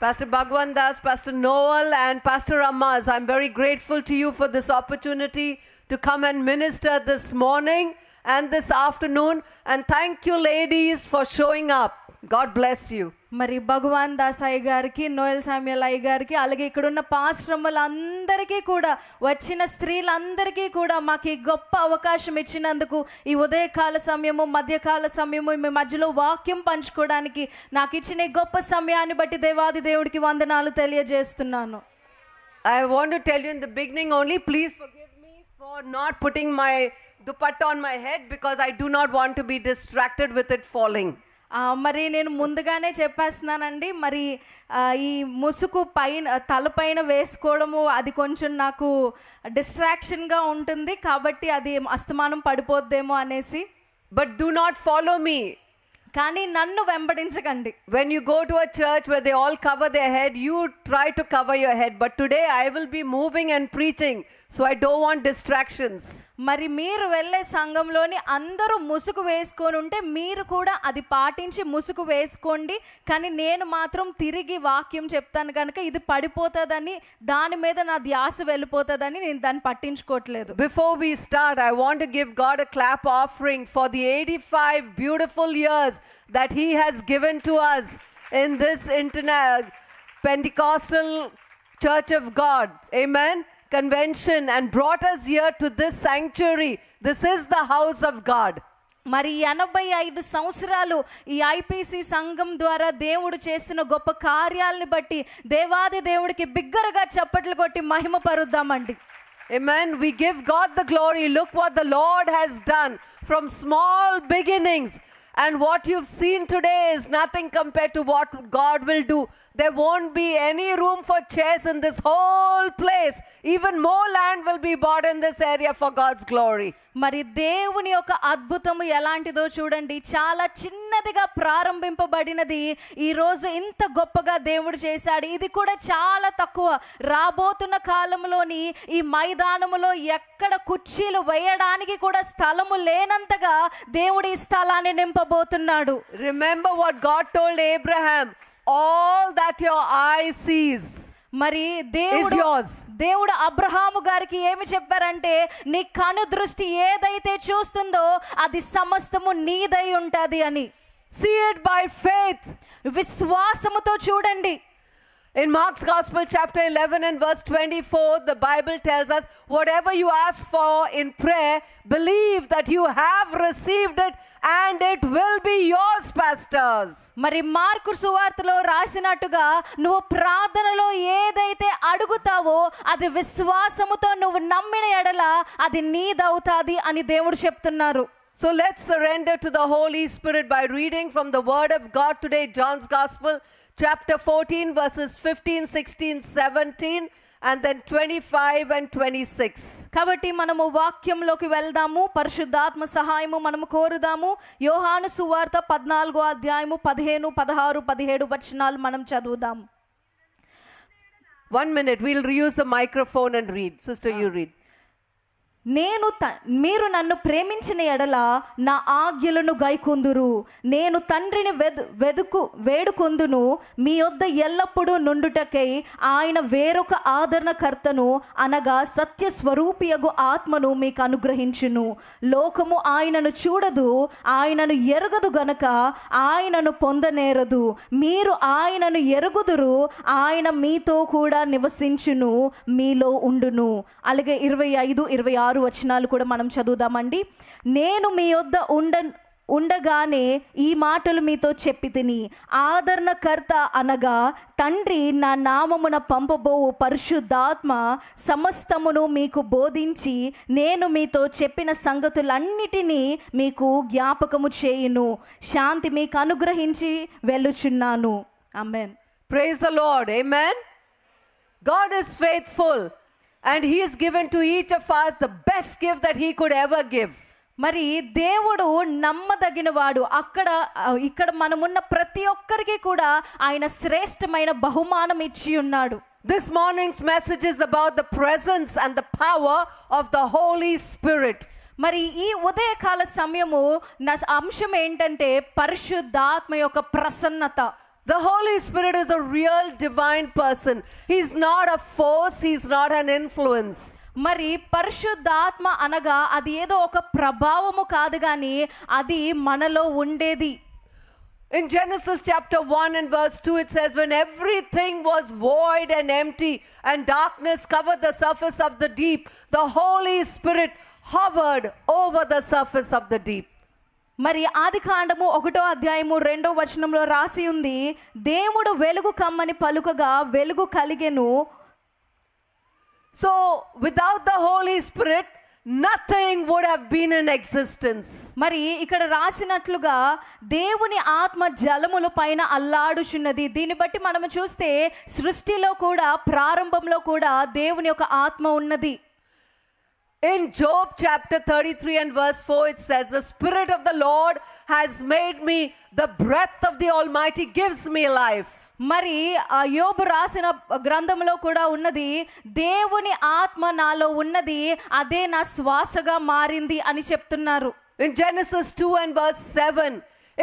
Pastor Bhagwan Das, Pastor Noel and Pastor Ammaz, I'm very grateful to you for this opportunity to come and minister this morning and this afternoon, and thank you ladies for showing up. God bless you. మరి భగవాన్ దాస్ అయ్య గారికి, Noel Samuel అయ్య గారికి, అలాగే ఇక్కడ ఉన్న పాస్టర్లందరికీ కూడా, వచ్చిన స్త్రీలందరికీ కూడా మాకు ఈ గొప్ప అవకాశం ఇచ్చినందుకు, ఈ ఉదయకాల సమయము, మధ్యకాల సమయము మీ మధ్యలో వాక్యం పంచుకోవడానికి నాకు ఇచ్చిన ఈ గొప్ప సమయాన్ని బట్టి దేవాది దేవుడికి వందనాలు తెలియజేస్తున్నాను. I want to tell you in the beginning only, please forgive me for not putting my dupatta on my head because I do not want to be distracted with it falling. మరి నేను ముందుగానే చెప్పేస్తున్నానండి, మరి ఈ ముసుగు పైన తలపైన వేసుకోవడము అది కొంచెం నాకు డిస్ట్రాక్షన్గా ఉంటుంది, కాబట్టి అది అస్తమానం పడిపోద్దేమో అనేసి. But do not follow me. కానీ నన్ను వెంబడించకండి. When you go to a church where they all cover their head, you try to cover your head. But today I will be moving and preaching, so I don't want distractions. మరి మీరు వెళ్ళే సంఘంలోని అందరూ ముసుగు వేసుకొని ఉంటే మీరు కూడా అది పాటించి ముసుగు వేసుకోండి, కానీ నేను మాత్రం తిరిగి వాక్యం చెప్తాను కనుక ఇది పడిపోతుందని, దాని మీద నా ధ్యాస వెళ్ళిపోతుందని నేను దాన్ని పట్టించుకోవట్లేదు. Before we start, I want to give God a clap offering for the 85 beautiful years that He has given to us in this Pentecostal Church of God. Amen. Convention, and brought us here to this sanctuary. This is the house of God. మరి 85 సంవత్సరాలు ఈ IPC సంఘం ద్వారా దేవుడు చేసిన గొప్ప కార్యాలని బట్టి దేవాది దేవుడికి బిగ్గరగా చప్పట్లు కొట్టి మహిమ పరుద్దామండి. Amen. We give God the glory. Look what the Lord has done from small beginnings. And what you've seen today is nothing compared to what God will do. There won't be any room for chairs in this whole place. Even more land will be bought in this area for God's glory. మరి దేవుని యొక్క అద్భుతము ఎలాంటిదో చూడండి. చాలా చిన్నదిగా ప్రారంభింపబడినది ఈరోజు ఇంత గొప్పగా దేవుడు చేశాడు. ఇది కూడా చాలా తక్కువ. రాబోతున్న కాలంలోని ఈ మైదానములో ఎక్కడ కుర్చీలు వేయడానికి కూడా స్థలము లేనంతగా దేవుడు ఈ స్థలాన్ని నింపబోతున్నాడు. Remember what God told Abraham, all that your eye sees. మరి దేవుడు అబ్రహాము గారికి ఏమి చెప్పారంటే, నీ కను దృష్టి ఏదైతే చూస్తుందో అది సమస్తము నీదై ఉంటది అని. See it by faith. విశ్వాసముతో చూడండి. In Mark's Gospel chapter 11 and verse 24, the Bible tells us, whatever you ask for in prayer, believe that you have received it and it will be yours, pastors. మరి mark సువార్తలో రాసినట్టుగా నువ్వు ప్రార్థనలో ఏదైతే అడుగుతావో అది విశ్వాసముతో నువ్వు నమ్మిన ఎడల అది నీదవుతాది అని దేవుడు చెప్తున్నారు. So let's surrender to the Holy Spirit by reading from the Word of God today, John's Gospel, chapter 14, verses 15, 16, 17, and then 25 and 26. కాబట్టి మనము వాక్యంలోకి వెళ్దాము. పరిశుద్ధాత్మ సహాయము మనము కోరుదాము. యోహాను సువార్త 14వ అధ్యాయము 15, 16, 17 వచనాలు మనం చదువుదాము. 1 minute, we'll use the microphone and read. Sister, you read. మీరు నన్ను ప్రేమించిన ఎడల నా ఆజ్ఞలను గైకొందురు. నేను తండ్రిని వేడుకొందును. మీ యొద్ద ఎల్లప్పుడూ నుండుటకై ఆయన వేరొక ఆదరణకర్తను అనగా సత్య స్వరూపియగు ఆత్మను మీకు అనుగ్రహించును. లోకము ఆయనను చూడదు, ఆయనను ఎరగదు గనక ఆయనను పొందనేరదు. మీరు ఆయనను ఎరుగుదురు, ఆయన మీతో కూడా నివసించును, మీలో ఉండును. అలాగే 25, 26 వచనాలు కూడా మనం చదువుదామండి. నేను మీ యొద్ద ఉండగానే ఈ మాటలు మీతో చెప్పి తిని, ఆదరణకర్త అనగా తండ్రి నా నామమున పంపబోవు పరిశుద్ధాత్మ సమస్తమును మీకు బోధించి నేను మీతో చెప్పిన సంగతులన్నిటినీ మీకు జ్ఞాపకము చేయును. శాంతి మీకు అనుగ్రహించి వెళ్ళుచున్నాను. ఆమేన్. Praise the Lord. Amen. God is faithful. And He has given to each of us the best gift that He could ever give. మరి దేవుడు నమ్మదగిన వాడు. ఇక్కడ మనమున్న ప్రతి ఒక్కరికి కూడా ఆయన శ్రేష్టమైన బహుమానం ఇచ్చి ఉన్నాడు. This morning's message is about the presence and the power of the Holy Spirit. మరి ఈ ఉదయకాల సమయము నా అంశం ఏంటంటే పరిశుద్ధాత్మ యొక్క ప్రసన్నత. The Holy Spirit is a real divine person. He's not a force, he's not an influence. మరి పరిశుద్ధాత్మ అనగా అది ఏదో ఒక ప్రభావము కాదు కానీ అది మనలో ఉండేది. In Genesis chapter 1 and verse 2 it says, when everything was void and empty and darkness covered the surface of the deep, the Holy Spirit hovered over the surface of the deep. మరి ఆదికాండము 1వ అధ్యాయము 2వ వచనంలో రాసి ఉంది, దేవుడు వెలుగు కమ్మని పలుకగా వెలుగు కలిగెను. So without the Holy Spirit nothing would have been in existence. మరి ఇక్కడ రాసినట్లుగా దేవుని ఆత్మ జలముల పైన అల్లాడుచున్నది. దీన్ని బట్టి మనం చూస్తే సృష్టిలో కూడా ప్రారంభంలో కూడా దేవుని యొక్క ఆత్మ ఉన్నది. In Job chapter 33 and verse 4 it says, the Spirit of the Lord has made me, the breath of the Almighty gives me life. మరి ఆ యోబు రాసిన గ్రంథంలో కూడా ఉన్నది, దేవుని ఆత్మ నాలో ఉన్నది, అదే నా శ్వాసగా మారింది అని చెప్తున్నారు. In Genesis 2 and verse 7,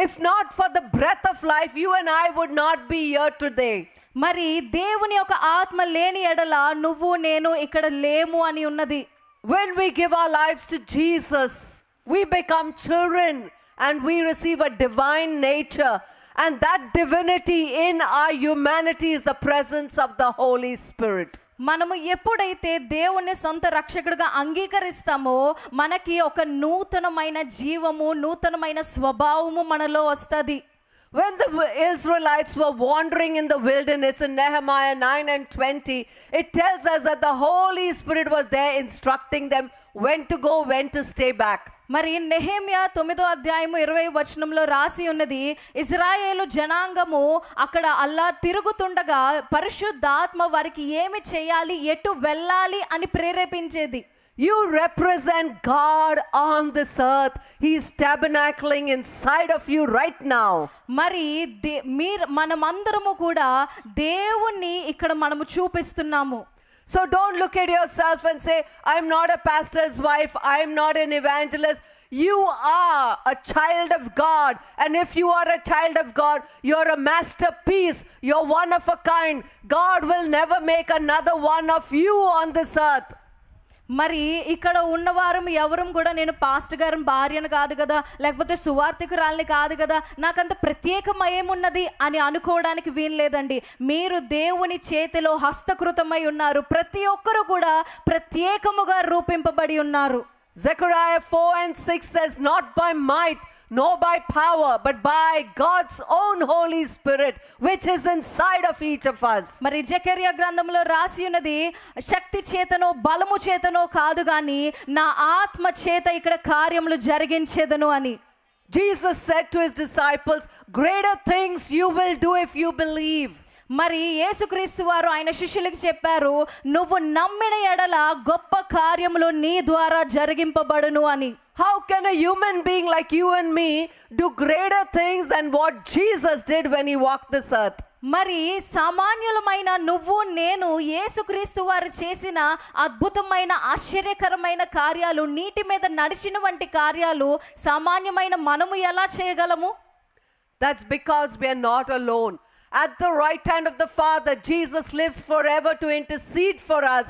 if not for the breath of life, you and I would not be here today. మరి దేవుని యొక్క ఆత్మ లేని ఎడల నువ్వు నేను ఇక్కడ లేము అని ఉన్నది. When we give our lives to Jesus, we become children and we receive a divine nature. And that divinity in our humanity is the presence of the Holy Spirit. మనము ఎప్పుడైతే దేవుని సొంత రక్షకుడిగా అంగీకరిస్తామో మనకి ఒక నూతనమైన జీవము, నూతనమైన స్వభావము మనలో వస్తది. When the Israelites were wandering in the wilderness in Nehemiah 9 and 20, it tells us that the Holy Spirit was there instructing them when to go, when to stay back. మరి నెహెమ్యా 9వ అధ్యాయము 20వ వచనంలో రాసి ఉన్నది, ఇజ్రాయేలు జనాంగము అక్కడ అల్లా తిరుగుతుండగా పరిశుద్ధాత్మ వారికి ఏమి చేయాలి, ఎటు వెళ్ళాలి అని ప్రేరేపించేది. You represent God on this earth. He is tabernacling inside of you right now. మరి మనమందరము కూడా దేవుణ్ణి ఇక్కడ మనము చూపిస్తున్నాము. So don't look at yourself and say, I'm not a pastor's wife, I'm not an evangelist. You are a child of God. And if you are a child of God, you're a masterpiece. You're one of a kind. God will never make another one of you on this earth. మరి ఇక్కడ ఉన్నవారు ఎవరం కూడా నేను pastor గారి భార్యను కాదు కదా, లేకపోతే సువార్థికురాల్ని కాదు కదా, నాకంత ప్రత్యేకమేమున్నది అని అనుకోవడానికి వీల్లేదండి. మీరు దేవుని చేతిలో హస్తకృతమై ఉన్నారు. ప్రతి ఒక్కరు కూడా ప్రత్యేకముగా రూపింపబడి ఉన్నారు. Zechariah 4 and 6 says, not by might, nor by power, but by God's own Holy Spirit, which is inside of each of us. మరి జకర్యా గ్రంథంలో రాసి ఉన్నది, శక్తి చేతనో బలము చేతనో కాదు గాని నా ఆత్మ చేత ఇక్కడ కార్యములు జరిగించేదను అని. Jesus said to his disciples, greater things you will do if you believe. మరి యేసుక్రీస్తు వారు ఆయన శిష్యులకు చెప్పారు, నువ్వు నమ్మిన ఎడల గొప్ప కార్యములు నీ ద్వారా జరిగింపబడును అని. How can a human being like you and me do greater things than what Jesus did when he walked this earth? మరి సామాన్యులమైన నువ్వు నేను యేసుక్రీస్తు వారు చేసిన అద్భుతమైన ఆశ్చర్యకరమైన కార్యాలు, నీటి మీద నడిచిన వంటి కార్యాలు సామాన్యమైన మనము ఎలా చేయగలము? That's because we are not alone. At the right hand of the Father, Jesus lives forever to intercede for us.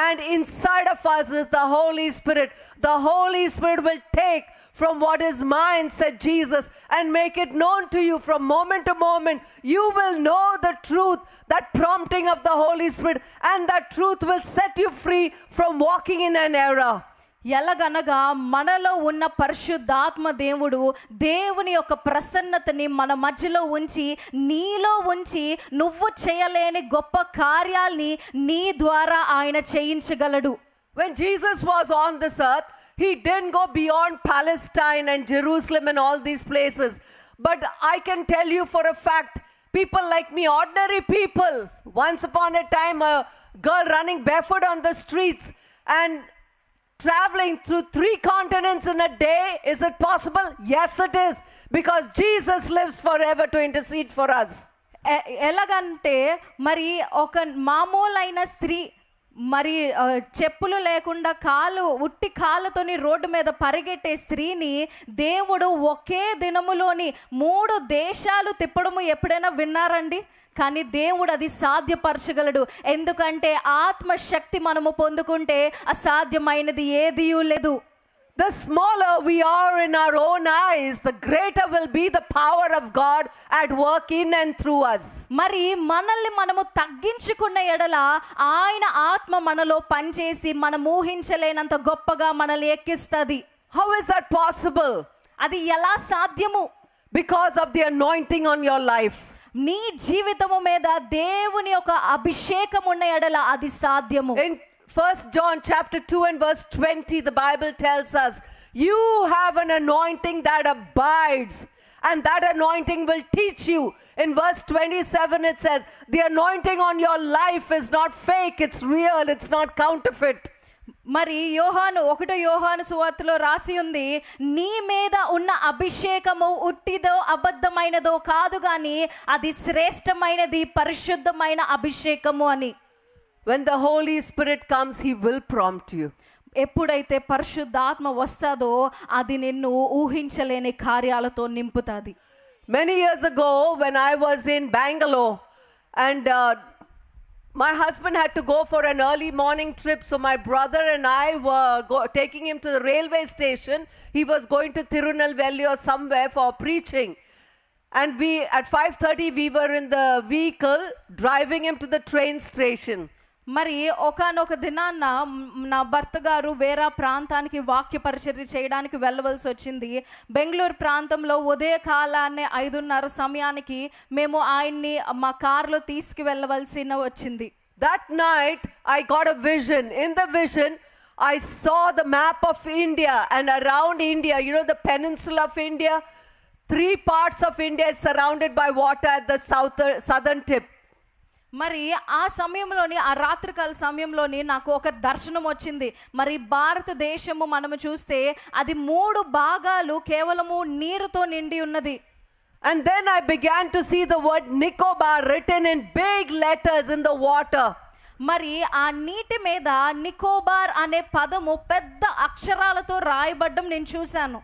And inside of us is the Holy Spirit. The Holy Spirit will take from what is mine, said Jesus, and make it known to you from moment to moment. You will know the truth, that prompting of the Holy Spirit, and that truth will set you free from walking in an error. ఎలాగనగా మనలో ఉన్న పరిశుద్ధాత్మ దేవుడు దేవుని యొక్క ప్రసన్నతని మన మధ్యలో ఉంచి, నీలో ఉంచి నువ్వు చేయలేని గొప్ప కార్యాల్ని నీ ద్వారా ఆయన చేయించగలడు. When Jesus was on this earth, he didn't go beyond Palestine and Jerusalem and all these places. But I can tell you for a fact, people like me, ordinary people, once upon a time a girl running barefoot on the streets and traveling through 3 continents in a day, is it possible? Yes, it is, because Jesus lives forever to intercede for us. ఎలాగంటే మరి ఒక మామూలైన స్త్రీ మరి చెప్పులు లేకుండా ఉట్టి కాళ్ళతోని road మీద పరిగెట్టే స్త్రీని దేవుడు ఒకే దినములోని 3 దేశాలు తిప్పడము ఎప్పుడైనా విన్నారండి? కానీ దేవుడు అది సాధ్యపరచగలడు. ఎందుకంటే ఆత్మశక్తి మనము పొందుకుంటే అసాధ్యమైనది ఏదీ లేదు. The smaller we are in our own eyes, the greater will be the power of God at work in and through us. మరి మనల్ని మనము తగ్గించుకున్న ఎడల ఆయన ఆత్మ మనలో పనిచేసి మనం ఊహించలేనంత గొప్పగా మనల్ని ఎక్కిస్తది. How is that possible? అది ఎలా సాధ్యము? Because of the anointing on your life. నీ జీవితము మీద దేవుని యొక్క అభిషేకం ఉన్న ఎడల అది సాధ్యము. In 1 John chapter 2 and verse 20, the Bible tells us, you have an anointing that abides, and that anointing will teach you. In verse 27 it says, the anointing on your life is not fake, it's real, it's not counterfeit. మరి ఒకటో యోహాను సువార్తలో రాసి ఉంది, నీ మీద ఉన్న అభిషేకము ఉట్టిదో అబద్ధమైనదో కాదు గాని అది శ్రేష్టమైనది పరిశుద్ధమైన అభిషేకము అని. When the Holy Spirit comes, He will prompt you. ఎప్పుడైతే పరిశుద్ధాత్మ వస్తాదో అది నిన్ను ఊహించలేని కార్యాలతో నింపుతాది. Many years ago when I was in Bangalore and my husband had to go for an early morning trip, so my brother and I were taking him to the railway station. He was going to Tirunelveli or somewhere for preaching. And we at 5:30 we were in the vehicle driving him to the train station. మరి ఒకానొక దినాన్న నా భర్త గారు వేరే ప్రాంతానికి వాక్య పరిచర్య చేయడానికి వెళ్ళవలసి వచ్చింది. బెంగళూరు ప్రాంతంలో ఉదయకాలాన్నే 5:30 సమయానికి మేము ఆయన్ని మా కారులో తీసుకు వెళ్ళవలసి వచ్చింది. That night I got a vision. In the vision I saw the map of India, and around India, you know, the peninsula of India, 3 parts of India is surrounded by water at the southern tip. మరి ఆ సమయంలోని ఆ రాత్రికాల సమయంలోని నాకు ఒక దర్శనం వచ్చింది. మరి భారతదేశము మనము చూస్తే అది 3 భాగాలు కేవలము నీరుతో నిండి ఉన్నది. And then I began to see the word Nicobar written in big letters in the water. మరి ఆ నీటి మీద నికోబార్ అనే పదము పెద్ద అక్షరాలతో రాయబడ్డం నేను చూశాను.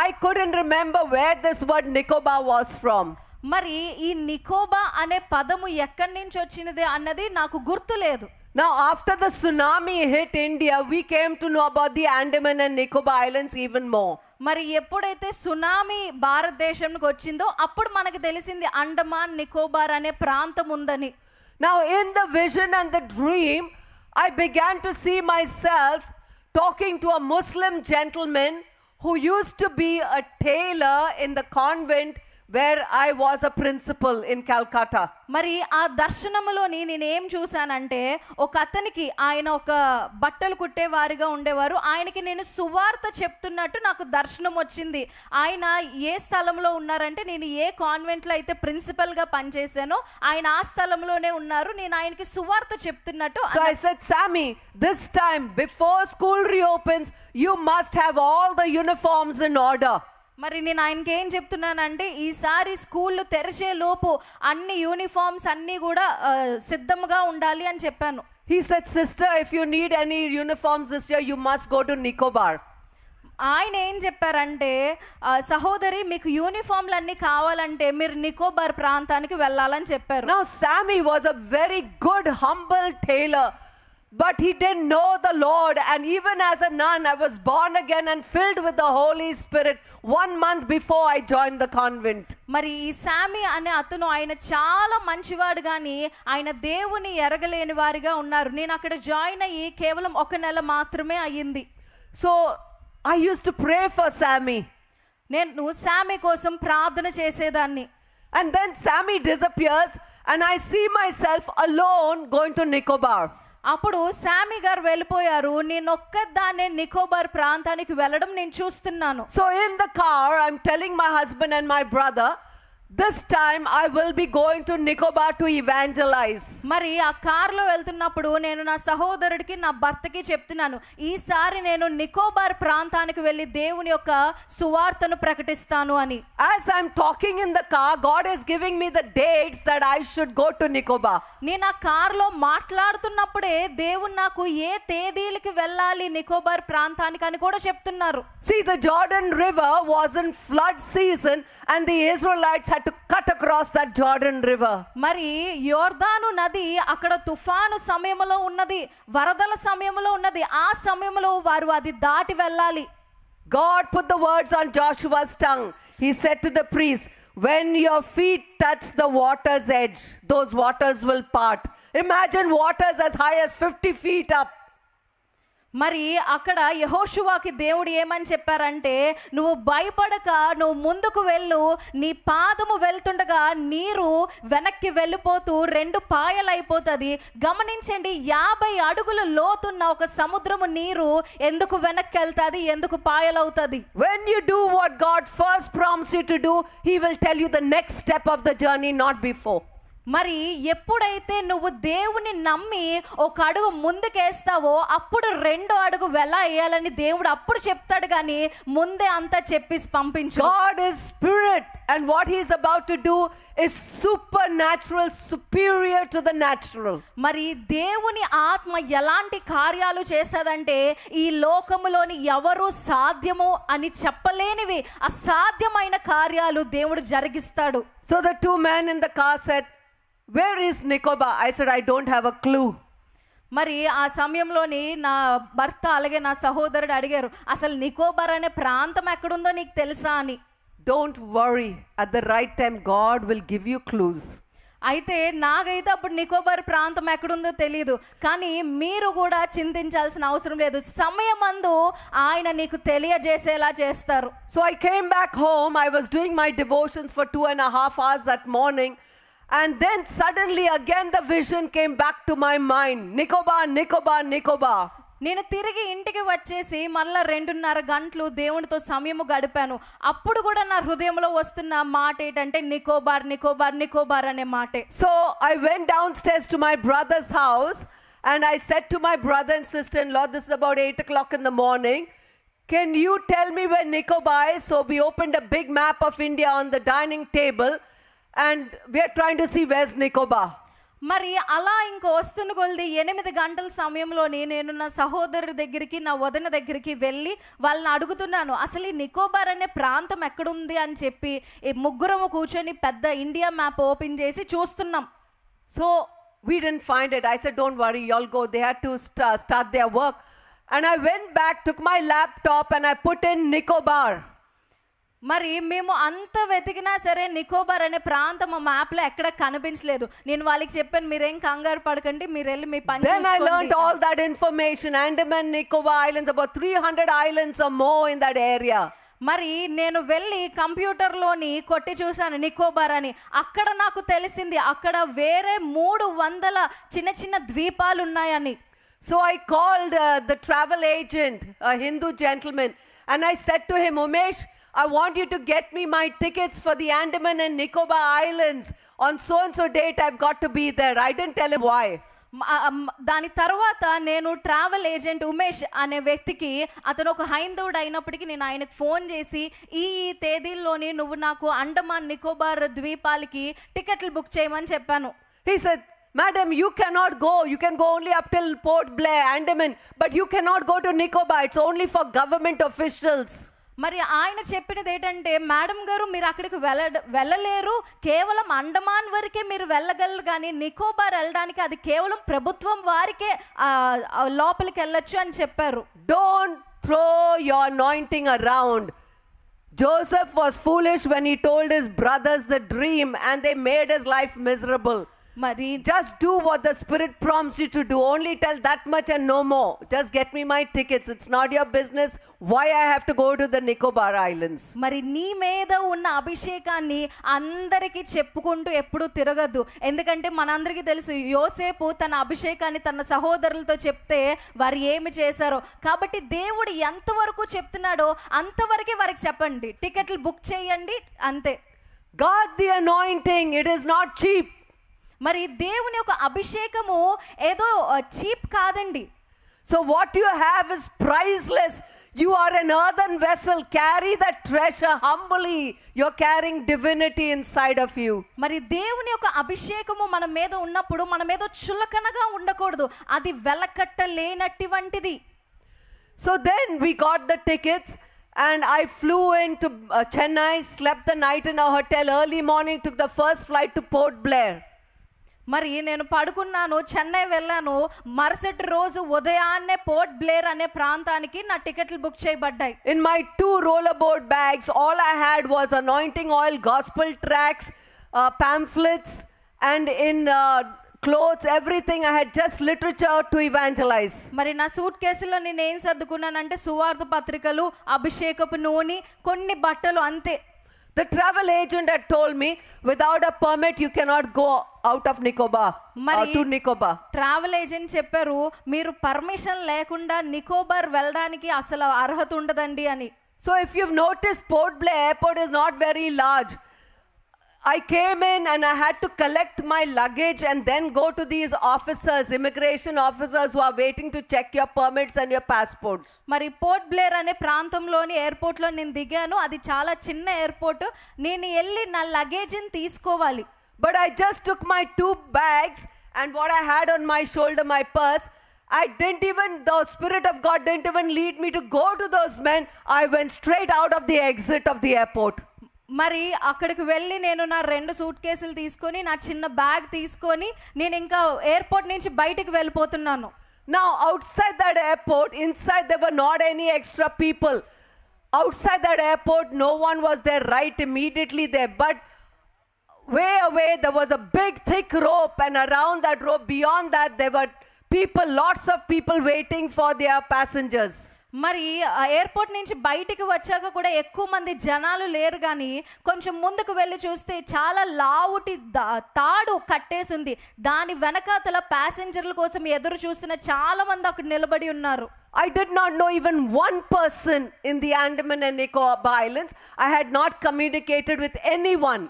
I couldn't remember where this word Nicobar was from. మరి ఈ నికోబా అనే పదము ఎక్కడి నుంచి వచ్చినది అన్నది నాకు గుర్తులేదు. Now after the tsunami hit India, we came to know about the Andaman and Nicobar Islands even more. మరి ఎప్పుడైతే సునామీ భారతదేశంకి వచ్చిందో అప్పుడు మనకు తెలిసింది అండమాన్ నికోబార్ అనే ప్రాంతం ఉందని. Now in the vision and the dream, I began to see myself talking to a Muslim gentleman who used to be a tailor in the convent where I was a principal in Calcutta. మరి ఆ దర్శనములోని నేను ఏం చూశానంటే ఒక అతనికి ఆయన ఒక బట్టలు కుట్టేవారిగా ఉండేవారు. ఆయనకి నేను సువార్త చెప్తున్నట్టు నాకు దర్శనం వచ్చింది. ఆయన ఏ స్థలంలో ఉన్నారంటే నేను ఏ కాన్వెంట్లో అయితే ప్రిన్సిపల్గా పనిచేశానో ఆయన ఆ స్థలంలోనే ఉన్నారు. నేను ఆయనకి సువార్త చెప్తున్నట్టు. So I said, Sammy, this time before school reopens, you must have all the uniforms in order. మరి నేను ఆయనకి ఏం చెప్తున్నానంటే ఈసారి స్కూళ్ళు తెరిచే లోపు అన్ని యూనిఫామ్స్ అన్నీ కూడా సిద్ధంగా ఉండాలి అని చెప్పాను. He said, sister, if you need any uniforms this year, you must go to Nicobar. ఆయన ఏం చెప్పారంటే సహోదరి మీకు యూనిఫామ్లు అన్నీ కావాలంటే మీరు నికోబార్ ప్రాంతానికి వెళ్ళాలని చెప్పారు. Now Sammy was a very good humble tailor, but he didn't know the Lord, and even as a nun I was born again and filled with the Holy Spirit 1 month before I joined the convent. మరి ఈ సామి అనే అతను ఆయన చాలా మంచివాడు కానీ ఆయన దేవుని ఎరగలేని వారిగా ఉన్నారు. నేను అక్కడ జాయిన్ అయ్యి కేవలం 1 నెల మాత్రమే అయ్యింది. So I used to pray for Sammy. నేను సామి కోసం ప్రార్థన చేసేదాన్ని. And then Sammy disappears and I see myself alone going to Nicobar. అప్పుడు సామి గారు వెళ్ళిపోయారు. నేను ఒక్కదాన్నే నికోబార్ ప్రాంతానికి వెళ్ళడం నేను చూస్తున్నాను. So in the car I'm telling my husband and my brother, this time I will be going to Nicobar to evangelize. మరి ఆ కార్లో వెళ్తున్నప్పుడు నేను నా సహోదరుడికి నా భర్తకి చెప్తున్నాను, ఈసారి నేను నికోబార్ ప్రాంతానికి వెళ్ళి దేవుని యొక్క సువార్తను ప్రకటిస్తాను అని. As I'm talking in the car, God is giving me the dates that I should go to Nicobar. నేను ఆ కార్లో మాట్లాడుతున్నప్పుడే దేవుడు నాకు ఏ తేదీలకి వెళ్ళాలి నికోబార్ ప్రాంతానికి అని కూడా చెప్తున్నారు. See, the Jordan River was in flood season and the Israelites had to cut across that Jordan River. మరి యోర్దాను నది అక్కడ తుఫాను సమయంలో ఉన్నది, వరదల సమయంలో ఉన్నది. ఆ సమయంలో వారు అది దాటి వెళ్ళాలి. God put the words on Joshua's tongue. He said to the priest, when your feet touch the water's edge, those waters will part. Imagine waters as high as 50 feet up. మరి అక్కడ యెహోషువాకి దేవుడు ఏమని చెప్పారంటే, నువ్వు భయపడక నువ్వు ముందుకు వెళ్ళు, నీ పాదము వెళ్తుండగా నీరు వెనక్కి వెళ్ళిపోతూ 2 పాయలైపోతుంది. గమనించండి, 50 అడుగులు లోతున్న ఒక సముద్రము నీరు ఎందుకు వెనక్కి వెళ్తుంది, ఎందుకు పాయలవుతుంది? When you do what God first promised you to do, He will tell you the next step of the journey, not before. మరి ఎప్పుడైతే నువ్వు దేవుని నమ్మి ఒక అడుగు ముందుకేస్తావో అప్పుడు 2వ అడుగు ఎలా వేయాలని దేవుడు అప్పుడు చెప్తాడు, కానీ ముందే అంతా చెప్పేసి పంపించు. God is spirit and what He is about to do is supernatural, superior to the natural. మరి దేవుని ఆత్మ ఎలాంటి కార్యాలు చేసేదంటే ఈ లోకములోని ఎవరు సాధ్యము అని చెప్పలేనివి అసాధ్యమైన కార్యాలు దేవుడు జరిగిస్తాడు. So the 2 men in the car said, where is Nicobar? I said, I don't have a clue. మరి ఆ సమయంలోని నా భర్త అలాగే నా సహోదరుడు అడిగారు, అసలు నికోబార్ అనే ప్రాంతం ఎక్కడుందో నీకు తెలుసా అని. Don't worry, at the right time God will give you clues. అయితే నాకైతే అప్పుడు నికోబార్ ప్రాంతం ఎక్కడుందో తెలియదు, కానీ మీరు కూడా చింతించాల్సిన అవసరం లేదు, సమయమందు ఆయన నీకు తెలియజేసేలా చేస్తారు. So I came back home. I was doing my devotions for 2.5 hours that morning. And then suddenly again the vision came back to my mind. Nicobar, Nicobar, Nicobar. నేను తిరిగి ఇంటికి వచ్చేసి మళ్ళా 2.5 గంటలు దేవునితో సమయము గడిపాను. అప్పుడు కూడా నా హృదయంలో వస్తున్న మాట ఏంటంటే నికోబార్, నికోబార్, నికోబార్ అనే మాటే. So I went downstairs to my brother's house and I said to my brother and sister-in-law, this is about 8 o'clock in the morning, can you tell me where Nicobar is? So we opened a big map of India on the dining table and we are trying to see where's Nicobar. మరి అలా ఇంకో వస్తున్న కొలిది 8 గంటల సమయంలోని నేను నా సహోదరుడి దగ్గరికి, నా వదిన దగ్గరికి వెళ్ళి వాళ్ళని అడుగుతున్నాను, అసలు ఈ నికోబార్ అనే ప్రాంతం ఎక్కడుంది అని చెప్పి ముగ్గురము కూర్చొని పెద్ద ఇండియా మ్యాప్ ఓపెన్ చేసి చూస్తున్నాం. So we didn't find it. I said, don't worry, y'all go. They had to start their work. And I went back, took my laptop and I put in Nicobar. మరి మేము అంత వెతికినా సరే నికోబార్ అనే ప్రాంతం మా మ్యాప్లో ఎక్కడ కనిపించలేదు. నేను వాళ్ళకి చెప్పాను, మీరేం కంగారు పడకండి, మీరు వెళ్ళి మీ పని Then I learned all that information. Andaman Nicobar Islands, about 300 islands or more in that area. మరి నేను వెళ్ళి కంప్యూటర్లోని కొట్టి చూశాను నికోబార్ అని. అక్కడ నాకు తెలిసింది అక్కడ వేరే 300 చిన్న చిన్న ద్వీపాలు ఉన్నాయని. So I called the travel agent, a Hindu gentleman, and I said to him, Umesh, I want you to get me my tickets for the Andaman and Nicobar Islands. On so and so date, I've got to be there. I didn't tell him why. దాని తర్వాత నేను travel agent Umesh అనే వ్యక్తికి, అతను ఒక హైందవుడు అయినప్పటికీ నేను ఆయనకు ఫోన్ చేసి ఈ తేదీల్లోని నువ్వు నాకు అండమాన్ నికోబార్ ద్వీపాలకి టికెట్లు బుక్ చేయమని చెప్పాను. He said, Madam, you cannot go. You can go only up till Port Blair, Andaman, but you cannot go to Nicobar. It's only for government officials. మరి ఆయన చెప్పినది ఏంటంటే, మేడం గారు మీరు అక్కడికి వెళ్ళలేరు, కేవలం అండమాన్ వరకే మీరు వెళ్ళగలరు, కానీ నికోబార్ వెళ్ళడానికి అది కేవలం ప్రభుత్వం వారికే లోపలికి వెళ్ళొచ్చు అని చెప్పారు. Don't throw your anointing around. Joseph was foolish when he told his brothers the dream and they made his life miserable. మరి just do what the Spirit prompts you to do. Only tell that much and no more. Just get me my tickets. It's not your business why I have to go to the Nicobar Islands. మరి నీ మీద ఉన్న అభిషేకాన్ని అందరికీ చెప్పుకుంటూ ఎప్పుడు తిరగద్దు. ఎందుకంటే మనందరికీ తెలుసు యోసేపు తన అభిషేకాన్ని తన సహోదరులతో చెప్తే వారు ఏమి చేశారో. కాబట్టి దేవుడు ఎంతవరకు చెప్తున్నాడో అంతవరకే వారికి చెప్పండి, టికెట్లు బుక్ చేయండి, అంతే. God the anointing, it is not cheap. మరి దేవుని యొక్క అభిషేకము ఏదో చీప్ కాదండి. So what you have is priceless. You are an earthen vessel. Carry that treasure humbly. You're carrying divinity inside of you. మరి దేవుని యొక్క అభిషేకము మన మీద ఉన్నప్పుడు మన మీద చులకనగా ఉండకూడదు. అది వెలకట్టలేనటువంటిది. So then we got the tickets and I flew into Chennai, slept the night in a hotel. Early morning took the first flight to Port Blair. మరి నేను పడుకున్నాను, చెన్నై వెళ్ళాను. మరుసటి రోజు ఉదయాన్నే పోర్ట్ బ్లేర్ అనే ప్రాంతానికి నా టికెట్లు బుక్ చేయబడ్డాయి. In my 2 rollerboard bags, all I had was anointing oil, gospel tracts, pamphlets, and in clothes, everything. I had just literature to evangelize. మరి నా సూట్ కేసులో నేను ఏం సర్దుకున్నానంటే సువార్త పత్రికలు, అభిషేకపు నూనె, కొన్ని బట్టలు అంతే. The travel agent had told me, without a permit you cannot go out of Nicobar or to Nicobar. Travel agent చెప్పారు, మీరు పర్మిషన్ లేకుండా నికోబార్ వెళ్ళడానికి అసలు అర్హత ఉండదండి అని. So if you've noticed, Port Blair airport is not very large. I came in and I had to collect my luggage and then go to these officers, immigration officers who are waiting to check your permits and your passports. మరి port Blair అనే ప్రాంతంలోని ఎయిర్పోర్ట్లో నేను దిగాను. అది చాలా చిన్న airport. నేను వెళ్ళి నా లగేజ్ని తీసుకోవాలి. But I just took my 2 bags and what I had on my shoulder, my purse. The Spirit of God didn't even lead me to go to those men. I went straight out of the exit of the airport. మరి అక్కడికి వెళ్ళి నేను నా 2 suit కేసులు తీసుకొని, నా చిన్న bag తీసుకొని నేను ఇంకా ఎయిర్పోర్ట్ నుంచి బయటికి వెళ్ళిపోతున్నాను. Now outside that airport, inside there were not any extra people. Outside that airport, no one was there right immediately there. But way away, there was a big thick rope, and around that rope, beyond that, there were people, lots of people waiting for their passengers. మరి ఆ airport నుంచి బయటికి వచ్చాక కూడా ఎక్కువ మంది జనాలు లేరు, కానీ కొంచెం ముందుకు వెళ్ళి చూస్తే చాలా లావుటి తాడు కట్టేసింది. దాని వెనకాతల ప్యాసింజర్ల కోసం ఎదురు చూస్తున్న చాలా మంది అక్కడ నిలబడి ఉన్నారు. I did not know even one person in the Andaman and Nicobar Islands. I had not communicated with anyone.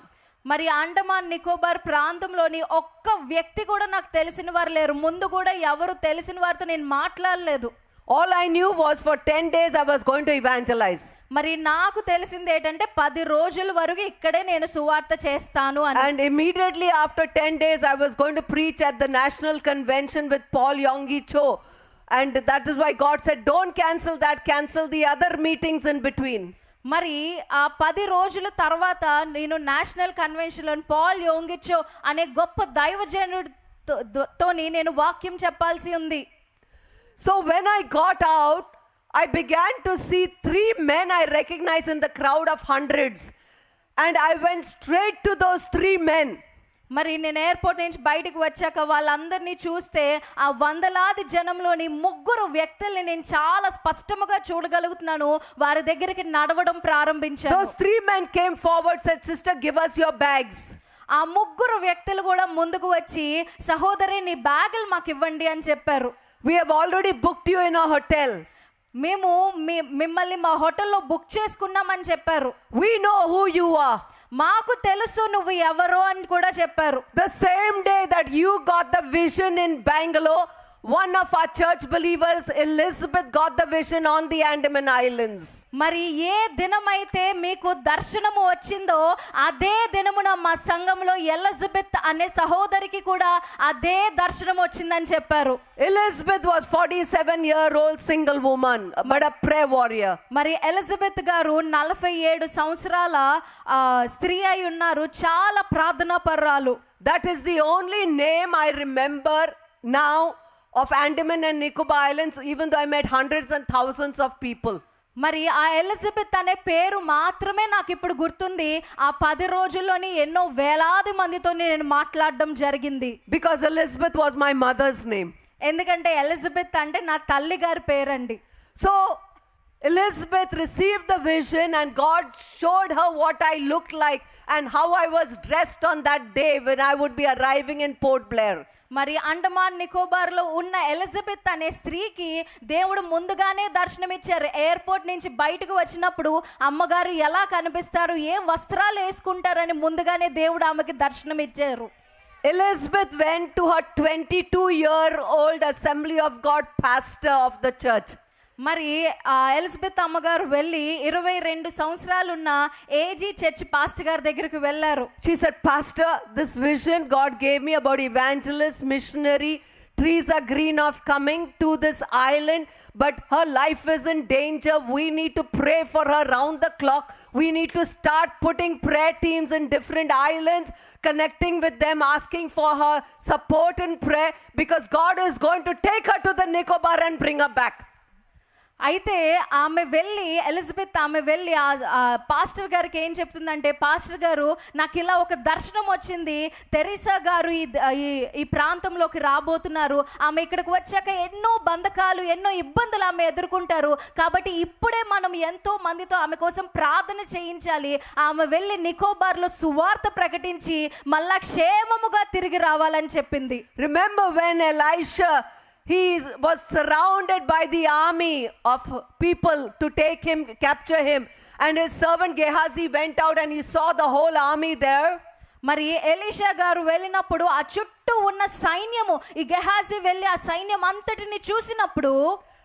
మరి అండమాన్ నికోబార్ ప్రాంతంలోని ఒక్క వ్యక్తి కూడా నాకు తెలిసిన వారు లేరు. ముందు కూడా ఎవరు తెలిసిన వారితో నేను మాట్లాడలేదు. All I knew was for 10 days I was going to evangelize. మరి నాకు తెలిసింది ఏంటంటే 10 రోజుల వరకు ఇక్కడే నేను సువార్త చేస్తాను అని. And immediately after 10 days I was going to preach at the national convention with Paul Yonggi Cho. And that is why God said, don't cancel that, cancel the other meetings in between. మరి ఆ 10 రోజుల తర్వాత నేను national కన్వెన్షన్లో Paul యోంగిచో అనే గొప్ప దైవజనుడితో నేను వాక్యం చెప్పాల్సి ఉంది. So when I got out, I began to see 3 men I recognized in the crowd of hundreds. And I went straight to those 3 men. మరి నేను ఎయిర్పోర్ట్ నుంచి బయటకు వచ్చాక వాళ్ళందరినీ చూస్తే ఆ వందలాది జనంలోని 3 వ్యక్తుల్ని నేను చాలా స్పష్టంగా చూడగలుగుతున్నాను. వారి దగ్గరికి నడవడం ప్రారంభించాను. Those 3 men came forward, said, sister, give us your bags. ఆ 3 వ్యక్తులు కూడా ముందుకు వచ్చి, సహోదరి నీ బ్యాగులు మాకు ఇవ్వండి అని చెప్పారు. We have already booked you in a hotel. మేము మిమ్మల్ని మా హోటల్లో బుక్ చేసుకున్నామని చెప్పారు. We know who you are. మాకు తెలుసు నువ్వు ఎవరో అని కూడా చెప్పారు. The same day that you got the vision in Bangalore, one of our church believers, Elizabeth, got the vision on the Andaman Islands. మరి ఏ దినమైతే మీకు దర్శనము వచ్చిందో అదే దినమున మా సంఘంలో ఎలిజబెత్ అనే సహోదరికి కూడా అదే దర్శనం వచ్చిందని చెప్పారు. Elizabeth was 47-year-old single woman, but a prayer warrior. మరి ఎలిజబెత్ గారు 47 సంవత్సరాల స్త్రీ అయి ఉన్నారు. చాలా ప్రార్థనా పర్రాలు. That is the only name I remember now of Andaman and Nicobar Islands, even though I met hundreds and thousands of people. మరి ఆ ఎలిజబెత్ అనే పేరు మాత్రమే నాకు ఇప్పుడు గుర్తుంది. ఆ 10 రోజుల్లోని ఎన్నో వేలాది మందితో నేను మాట్లాడడం జరిగింది. Because Elizabeth was my mother's name. ఎందుకంటే ఎలిజబెత్ అంటే నా తల్లి గారి పేరండి. So Elizabeth received the vision and God showed her what I looked like and how I was dressed on that day when I would be arriving in Port Blair. మరి అండమాన్ నికోబార్లో ఉన్న Elizabeth అనే స్త్రీకి దేవుడు ముందుగానే దర్శనమిచ్చారు. ఎయిర్పోర్ట్ నుంచి బయటకు వచ్చినప్పుడు అమ్మగారు ఎలా కనిపిస్తారు, ఏ వస్త్రాలు వేసుకుంటారని ముందుగానే దేవుడు ఆమెకి దర్శనం ఇచ్చారు. Elizabeth went to her 22-year-old Assembly of God pastor of the church. మరి ఎలిజబెత్ అమ్మగారు వెళ్ళి 22 సంవత్సరాలున్న ఏజీ చర్చ్ పాస్టర్ గారి దగ్గరికి వెళ్ళారు. She said, Pastor, this vision God gave me about evangelist, missionary Theresa Green of coming to this island, but her life is in danger. We need to pray for her round the clock. We need to start putting prayer teams in different islands, connecting with them, asking for her support in prayer, because God is going to take her to the Nicobar and bring her back. అయితే ఆమె వెళ్ళి ఆ pastor గారికి ఏం చెప్తుందంటే, pastor గారు నాకు ఇలా ఒక దర్శనం వచ్చింది, తెరీసా గారు ఈ ప్రాంతంలోకి రాబోతున్నారు, ఆమె ఇక్కడికి వచ్చాక ఎన్నో బంధకాలు ఎన్నో ఇబ్బందులు ఆమె ఎదుర్కొంటారు, కాబట్టి ఇప్పుడే మనం ఎంతో మందితో ఆమె కోసం ప్రార్థన చేయించాలి, ఆమె వెళ్ళి నికోబార్లో సువార్త ప్రకటించి మళ్ళా క్షేమముగా తిరిగి రావాలని చెప్పింది. Remember when Elisha, he was surrounded by the army of people to take him, capture him, and his servant Gehazi went out and he saw the whole army there. మరి ఎలీషా గారు వెళ్ళినప్పుడు ఆ చుట్టూ ఉన్న సైన్యము, ఈ గెహాజీ వెళ్ళి ఆ సైన్యం అంతటిని చూసినప్పుడు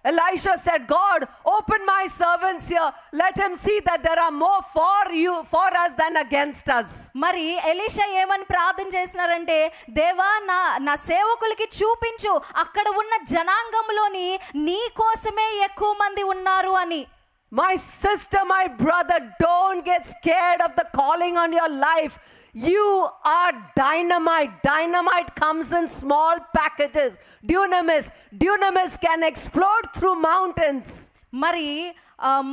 Elisha said, God, open my servants here. Let him see that there are more for us than against us. మరి ఎలీషా ఏమని ప్రార్థన చేసినారంటే, దేవా నా సేవకులకి చూపించు, అక్కడ ఉన్న జనాంగంలోని నీ కోసమే ఎక్కువ మంది ఉన్నారు అని. My sister, my brother, don't get scared of the calling on your life. You are dynamite. Dynamite comes in small packages. Dunamis can explode through mountains. మరి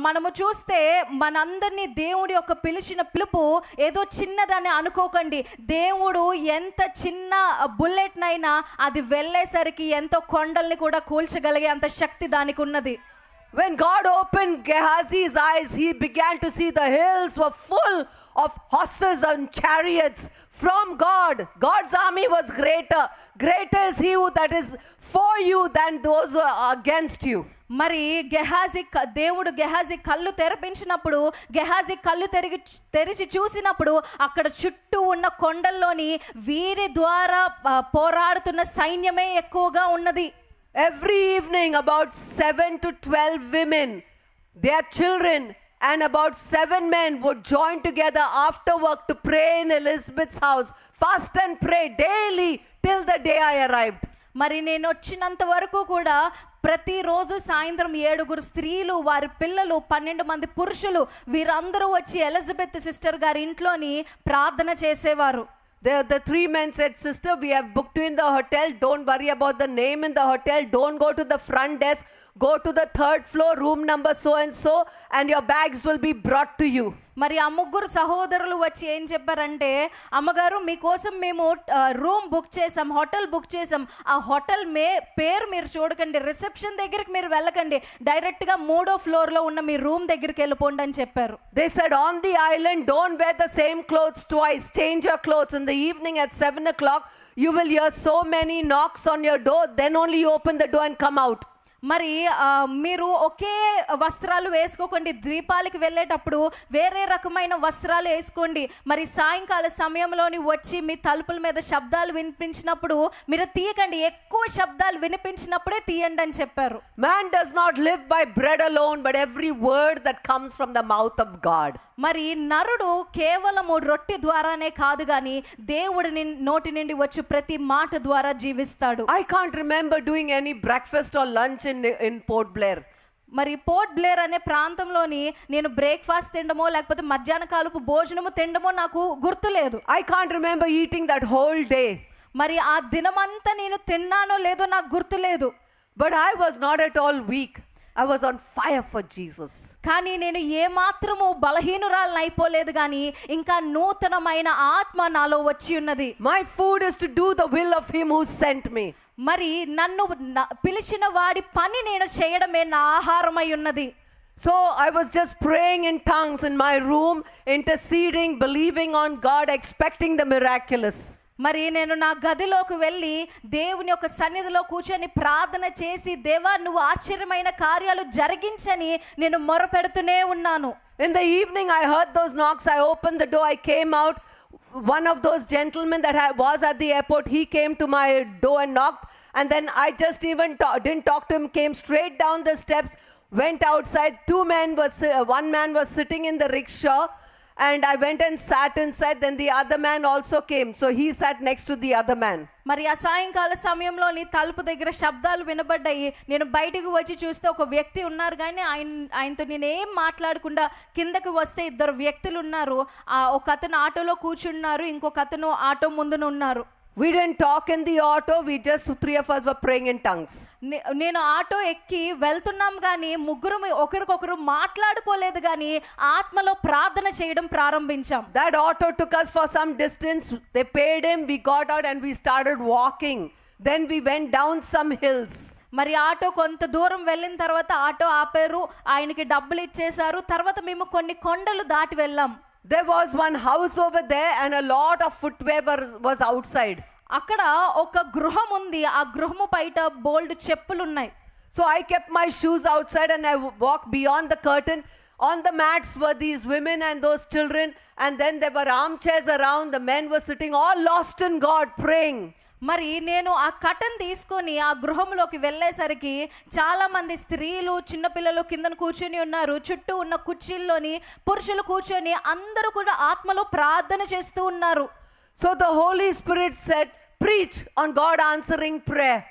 మనము చూస్తే మనందరినీ దేవుడి యొక్క పిలిచిన పిలుపు ఏదో చిన్నదని అనుకోకండి. దేవుడు ఎంత చిన్న బుల్లెట్నైనా అది వెళ్ళేసరికి ఎంతో కొండల్ని కూడా కూల్చగలిగే అంత శక్తి దానికి ఉన్నది. When God opened Gehazi's eyes, he began to see the hills were full of horses and chariots from God. God's army was greater. Greater is he that is for you than those who are against you. మరి దేవుడు గెహాజీ కళ్ళు తెరిపించినప్పుడు, గెహాజీ కళ్ళు తెరిచి చూసినప్పుడు అక్కడ చుట్టూ ఉన్న కొండల్లోని వీరి ద్వారా పోరాడుతున్న సైన్యమే ఎక్కువగా ఉన్నది. Every evening about 7 to 12 women, their children, and about 7 men would join together after work to pray in Elizabeth's house, fast and pray daily till the day I arrived. మరి నేను వచ్చినంత వరకు కూడా ప్రతిరోజు సాయంత్రం 7 స్త్రీలు, వారి పిల్లలు, 12 మంది పురుషులు, వీరందరూ వచ్చి ఎలిజబెత్ సిస్టర్ గారి ఇంట్లోని ప్రార్థన చేసేవారు. The 3 men said, Sister, we have booked you in the hotel. Don't worry about the name in the hotel. Don't go to the front desk. Go to the 3rd floor, room number so and so, and your bags will be brought to you. మరి ఆ 3 సహోదరులు వచ్చి ఏం చెప్పారంటే, అమ్మగారు మీకోసం మేము room book చేసాం, హోటల్ బుక్ చేసాం, ఆ హోటల్ పేరు మీరు చూడకండి, రిసెప్షన్ దగ్గరికి మీరు వెళ్ళకండి, డైరెక్ట్గా 3వ ఫ్లోర్లో ఉన్న మీ రూమ్ దగ్గరికి వెళ్ళిపోండి అని చెప్పారు. They said, on the island, don't wear the same clothes twice. Change your clothes. In the evening at 7 o'clock, you will hear so many knocks on your door. Then only you open the door and come out. మరి మీరు ఒకే వస్త్రాలు వేసుకోకండి, ద్వీపాలకు వెళ్ళేటప్పుడు వేరే రకమైన వస్త్రాలు వేసుకోండి. మరి సాయంకాల సమయంలోని వచ్చి మీ తలుపుల మీద శబ్దాలు వినిపించినప్పుడు మీరు తీయకండి, ఎక్కువ శబ్దాలు వినిపించినప్పుడే తీయండి అని చెప్పారు. Man does not live by bread alone, but every word that comes from the mouth of God. మరి నరుడు కేవలము రొట్టె ద్వారానే కాదు గాని దేవుడి నోటి నుండి వచ్చి ప్రతి మాట ద్వారా జీవిస్తాడు. I can't remember doing any breakfast or lunch in Port Blair. మరి పోర్ట్ బ్లేర్ అనే ప్రాంతంలోని నేను బ్రేక్ఫాస్ట్ తినడమో లేకపోతే మధ్యాహ్న కాలపు భోజనము తినడమో నాకు గుర్తులేదు. I can't remember eating that whole day. మరి ఆ దినమంతా నేను తిన్నానో లేదో నాకు గుర్తులేదు. But I was not at all weak. I was on fire for Jesus. కానీ నేను ఏమాత్రము బలహీనురాలను అయిపోలేదు కానీ ఇంకా నూతనమైన ఆత్మ నాలో వచ్చి ఉన్నది. My food is to do the will of him who sent me. మరి నన్ను పిలిచిన వాడి పని నేను చేయడమే నా ఆహారమై ఉన్నది. So I was just praying in tongues in my room, interceding, believing on God, expecting the miraculous. మరి నేను నా గదిలోకి వెళ్ళి దేవుని యొక్క సన్నిధిలో కూర్చొని ప్రార్థన చేసి, దేవా నువ్వు ఆశ్చర్యమైన కార్యాలు జరిగించని నేను మొరపెడుతూనే ఉన్నాను. In the evening, I heard those knocks. I opened the door. I came out. One of those gentlemen that was at the airport, he came to my door and knocked. And then I just even didn't talk to him, came straight down the steps, went outside. One man was sitting in the rickshaw. And I went and sat inside. Then the other man also came. So he sat next to the other man. మరి ఆ సాయంకాల సమయంలోని తలుపు దగ్గర శబ్దాలు వినబడ్డాయి. నేను బయటకు వచ్చి చూస్తే ఒక వ్యక్తి ఉన్నారు, కానీ ఆయనతో నేను ఏం మాట్లాడకుండా కిందకి వస్తే ఇద్దరు వ్యక్తులు ఉన్నారు. ఒక అతను ఆటోలో కూర్చున్నారు, ఇంకొక అతను ఆటో ముందున ఉన్నారు. We didn't talk in the auto. Three of us were praying in tongues. నేను ఆటో ఎక్కి వెళ్తున్నాం, కానీ ముగ్గురు ఒకరికొకరు మాట్లాడుకోలేదు, కానీ ఆత్మలో ప్రార్థన చేయడం ప్రారంభించాం. That auto took us for some distance. They paid him. We got out and we started walking. Then we went down some hills. మరి ఆటో కొంత దూరం వెళ్ళిన తర్వాత ఆటో ఆపారు, ఆయనకి డబ్బులు ఇచ్చేశారు. తర్వాత మేము కొన్ని కొండలు దాటి వెళ్ళాం. There was one house over there and a lot of footwear was outside. అక్కడ ఒక గృహం ఉంది, ఆ గృహము బయట బోల్డ్ చెప్పులు ఉన్నాయి. So I kept my shoes outside and I walked beyond the curtain. On the mats were these women and those children, and then there were armchairs around. The men were sitting all lost in God praying. మరి నేను ఆ కటన్ తీసుకొని ఆ గృహంలోకి వెళ్ళేసరికి చాలా మంది స్త్రీలు, చిన్నపిల్లలు కిందన కూర్చొని ఉన్నారు. చుట్టూ ఉన్న కుర్చీల్లోని పురుషులు కూర్చొని అందరూ కూడా ఆత్మలో ప్రార్థన చేస్తూ ఉన్నారు. So the Holy Spirit said, preach on God answering prayer.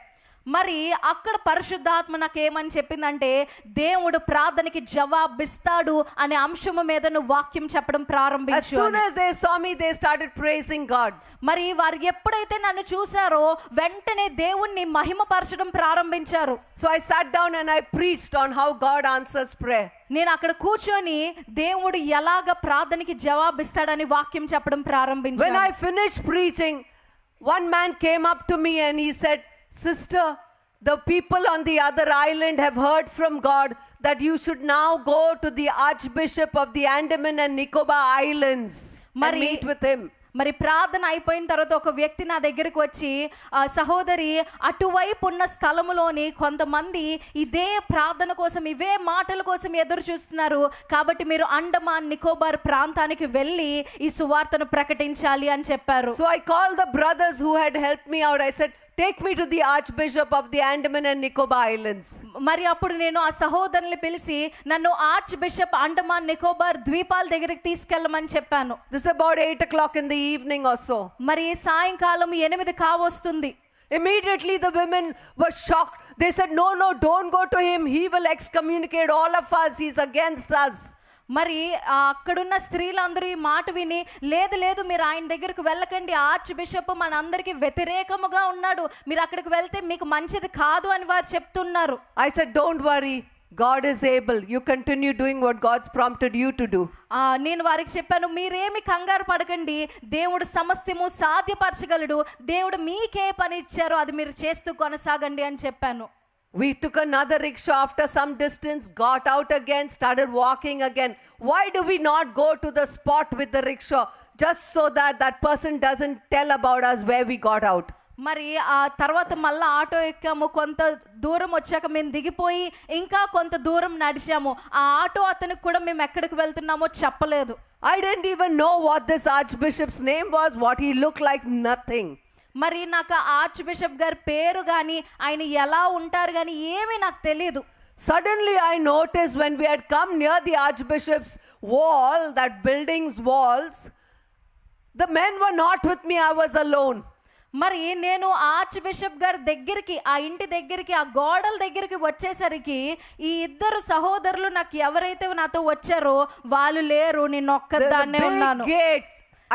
మరి అక్కడ పరిశుద్ధాత్మ నాకు ఏమని చెప్పిందంటే, దేవుడు ప్రార్థనకి జవాబిస్తాడు అనే అంశము మీద నువ్వు వాక్యం చెప్పడం ప్రారంభించు. As soon as they saw me, they started praising God. మరి వారు ఎప్పుడైతే నన్ను చూసారో వెంటనే దేవుణ్ణి మహిమపరచడం ప్రారంభించారు. So I sat down and I preached on how God answers prayer. నేను అక్కడ కూర్చొని దేవుడు ఎలాగ ప్రార్థనకి జవాబిస్తాడని వాక్యం చెప్పడం ప్రారంభించాను. When I finished preaching, one man came up to me and he said, sister, the people on the other island have heard from God that you should now go to the Archbishop of the Andaman and Nicobar Islands and meet with him. మరి ప్రార్థన అయిపోయిన తర్వాత ఒక వ్యక్తి నా దగ్గరికి వచ్చి, సహోదరి, అటువైపు ఉన్న స్థలములోని కొంతమంది ఇదే ప్రార్థన కోసం, ఇవే మాటల కోసం ఎదురు చూస్తున్నారు, కాబట్టి మీరు అండమాన్ నికోబార్ ప్రాంతానికి వెళ్ళి ఈ సువార్తను ప్రకటించాలి అని చెప్పారు. So I called the brothers who had helped me out. I said, take me to the Archbishop of the Andaman and Nicobar Islands. మరి అప్పుడు నేను ఆ సహోదరుని పిలిచి నన్ను ఆర్చ్ బిషప్ అండమాన్ నికోబార్ ద్వీపాల దగ్గరికి తీసుకెళ్ళమని చెప్పాను. This is about 8 o'clock in the evening or so. మరి సాయంకాలం 8 కావస్తుంది. Immediately the women were shocked. They said, no, don't go to him. He will excommunicate all of us. He's against us. మరి అక్కడున్న స్త్రీలందరూ ఈ మాట విని, లేదు మీరు ఆయన దగ్గరికి వెళ్ళకండి, ఆర్చ్ బిషప్ మనందరికి వ్యతిరేకముగా ఉన్నాడు, మీరు అక్కడికి వెళ్తే మీకు మంచిది కాదు అని వారు చెప్తున్నారు. I said, don't worry, God is able. You continue doing what God's prompted you to do. నేను వారికి చెప్పాను, మీరేమి కంగారు పడకండి, దేవుడు సమస్తము సాధ్యపరచగలడు, దేవుడు మీకే పని ఇచ్చారో అది మీరు చేస్తూ కొనసాగండి అని చెప్పాను. We took another rickshaw after some distance, got out again, started walking again. Why do we not go to the spot with the rickshaw just so that that person doesn't tell about us where we got out? మరి ఆ తర్వాత మళ్ళీ auto ఎక్కాము. కొంత దూరం వచ్చాక మేము దిగిపోయి ఇంకా కొంత దూరం నడిచాము. ఆ ఆటో అతనికి కూడా మేము ఎక్కడికి వెళ్తున్నామో చెప్పలేదు. I didn't even know what this archbishop's name was, what he looked like, nothing. మరి నాకు ఆర్చ్ బిషప్ గారి పేరు కానీ ఆయన ఎలా ఉంటారు కానీ ఏమీ నాకు తెలియదు. Suddenly I noticed when we had come near the archbishop's wall, that building's walls, the men were not with me, I was alone. మరి నేను ఆర్చ్ బిషప్ గారి దగ్గరికి, ఆ ఇంటి దగ్గరికి, ఆ గోడల దగ్గరికి వచ్చేసరికి ఈ ఇద్దరు సహోదరులు నాకు ఎవరైతే నాతో వచ్చారో వాళ్ళు లేరు, నేను ఒక్కదాన్నే ఉన్నాను.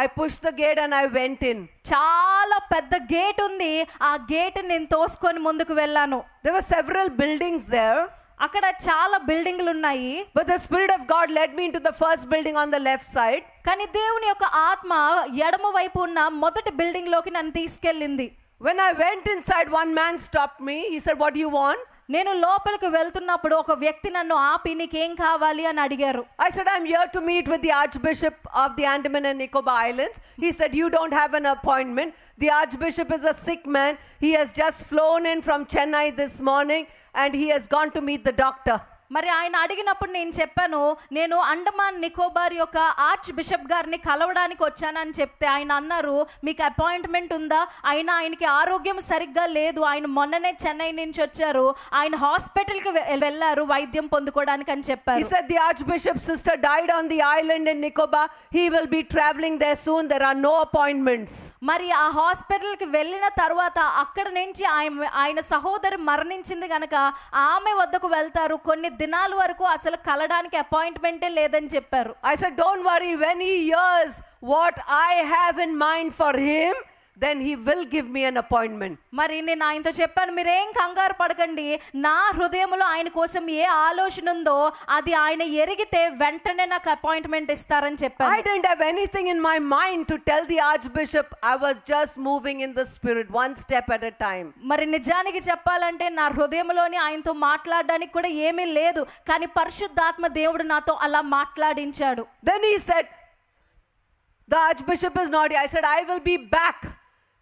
I pushed the gate and I went in. చాలా పెద్ద గేట్ ఉంది, ఆ గేట్ నేను తోసుకొని ముందుకు వెళ్ళాను. There were several buildings there. అక్కడ చాలా బిల్డింగ్లు ఉన్నాయి. But the Spirit of God led me into the first building on the left side. కానీ దేవుని యొక్క ఆత్మ ఎడమ వైపు ఉన్న మొదటి బిల్డింగ్ లోకి నన్ను తీసుకెళ్ళింది. When I went inside, one man stopped me. He said, what do you want? నేను లోపలికి వెళ్తున్నప్పుడు ఒక వ్యక్తి నన్ను ఆపి నీకేం కావాలి అని అడిగారు. I said, I'm here to meet with the Archbishop of the Andaman and Nicobar Islands. He said, you don't have an appointment. The Archbishop is a sick man. He has just flown in from Chennai this morning and he has gone to meet the doctor. మరి ఆయన అడిగినప్పుడు నేను చెప్పాను, నేను అండమాన్ నికోబార్ యొక్క arch bishop గారిని కలవడానికి వచ్చానని చెప్తే ఆయన అన్నారు, మీకు అపాయింట్మెంట్ ఉందా? ఆయనకి ఆరోగ్యం సరిగ్గా లేదు, ఆయన మొన్ననే చెన్నై నుంచి వచ్చారు, ఆయన హాస్పిటల్కి వెళ్ళారు వైద్యం పొందుకోవడానికి అని చెప్పారు. He said the Archbishop's sister died on the island in Nicobar. He will be traveling there soon. There are no appointments. మరి ఆ హాస్పిటల్కి వెళ్ళిన తర్వాత అక్కడ నుంచి ఆయన సహోదరి మరణించింది కనుక ఆమె వద్దకు వెళ్తారు, కొన్ని దినాల వరకు అసలు కలడానికి అపాయింట్మెంటే లేదని చెప్పారు. I said, don't worry, when he hears what I have in mind for him, then he will give me an appointment. మరి నేను ఆయనతో చెప్పాను, మీరేం కంగారు పడకండి, నా హృదయంలో ఆయన కోసం ఏ ఆలోచన ఉందో అది ఆయన ఎరిగితే వెంటనే నాకు అపాయింట్మెంట్ ఇస్తారని చెప్పాను. I didn't have anything in my mind to tell the Archbishop. I was just moving in the spirit, one step at a time. మరి నిజానికి చెప్పాలంటే నా హృదయంలోని ఆయనతో మాట్లాడడానికి కూడా ఏమీ లేదు, కానీ పరిశుద్ధాత్మ దేవుడు నాతో అలా మాట్లాడించాడు. Then he said, the Archbishop is not here. I said, I will be back.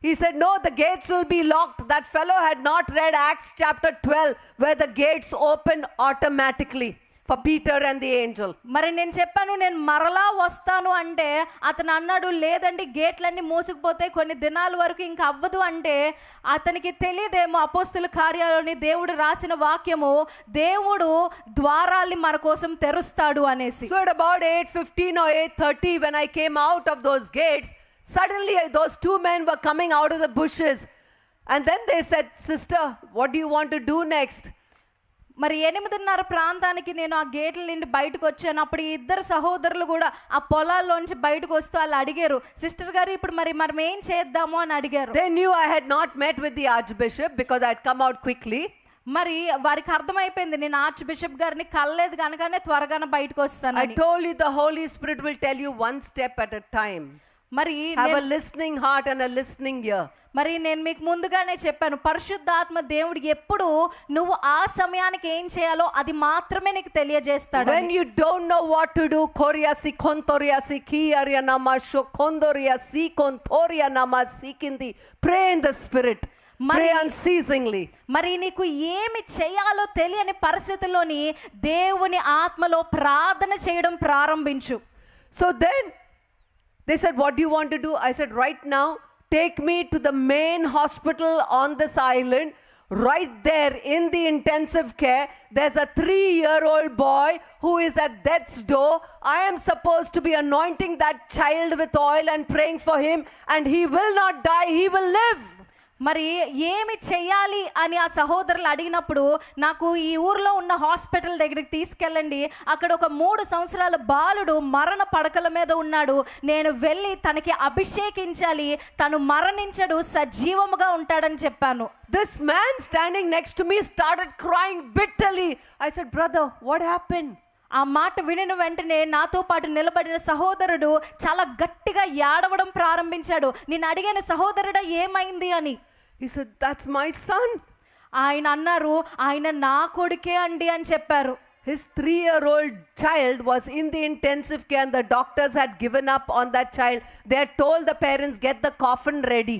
He said, no, the gates will be locked. That fellow had not read Acts chapter 12, where the gates open automatically for Peter and the angel. మరి నేను చెప్పాను, నేను మరలా వస్తాను అంటే అతను అన్నాడు, లేదండి గేట్లన్నీ మూసుకుపోతాయి, కొన్ని దినాల వరకు ఇంకా అవ్వదు అంటే అతనికి తెలియదేమో అపోస్తుల కార్యాలని దేవుడు రాసిన వాక్యము, దేవుడు ద్వారాల్ని మన కోసం తెరుస్తాడు అనేసి. So at about 8:15 or 8:30, when I came out of those gates, suddenly those two men were coming out of the bushes. And then they said, sister, what do you want to do next? మరి 8:30 ప్రాంతానికి నేను ఆ గేట్ల నుండి బయటకు వచ్చాను. అప్పుడు ఈ ఇద్దరు సహోదరులు కూడా ఆ పొలాల్లోంచి బయటకు వస్తూ వాళ్ళు అడిగారు, సిస్టర్ గారు ఇప్పుడు మనం ఏం చేద్దాము అని అడిగారు. They knew I had not met with the Archbishop because I had come out quickly. మరి వారికి అర్థమైపోయింది, నేను ఆర్చ్ బిషప్ గారిని కలలేదు కనుకనే త్వరగానే బయటకు వస్తాను. I told you the Holy Spirit will tell you one step at a time. మరి have a listening heart and a listening ear. మరి నేను మీకు ముందుగానే చెప్పాను, పరిశుద్ధాత్మ దేవుడు ఎప్పుడు నువ్వు ఆ సమయానికి ఏం చేయాలో అది మాత్రమే నీకు తెలియజేస్తాడు. When you don't know what to do, koryasi kontoriasi kiyaria nama shokondoriasi kontoria nama sikindi, pray in the spirit. Pray unceasingly. మరి నీకు ఏమి చేయాలో తెలియని పరిస్థితుల్లోని దేవుని ఆత్మలో ప్రార్థన చేయడం ప్రారంభించు. So then they said, what do you want to do? I said, right now, take me to the main hospital on this island. Right there in the intensive care, there's a 3-year-old boy who is at death's door. I am supposed to be anointing that child with oil and praying for him, and he will not die, he will live. మరి ఏమి చెయ్యాలి అని ఆ సహోదరులు అడిగినప్పుడు, నాకు ఈ ఊర్లో ఉన్న హాస్పిటల్ దగ్గరికి తీసుకెళ్ళండి, అక్కడ ఒక 3 సంవత్సరాల బాలుడు మరణ పడకల మీద ఉన్నాడు, నేను వెళ్ళి తనకి అభిషేకించాలి, తను మరణించడు, సజీవముగా ఉంటాడని చెప్పాను. This man standing next to me started crying bitterly. I said, brother, what happened? ఆ మాట వినిన వెంటనే నాతో పాటు నిలబడిన సహోదరుడు చాలా గట్టిగా ఏడవడం ప్రారంభించాడు. నేను అడిగాను, సహోదరుడా ఏమైంది అని. He said, that's my son. ఆయన అన్నారు, ఆయన నా కొడుకే అండి అని చెప్పారు. His 3-year-old child was in the intensive care and the doctors had given up on that child. They had told the parents, get the coffin ready.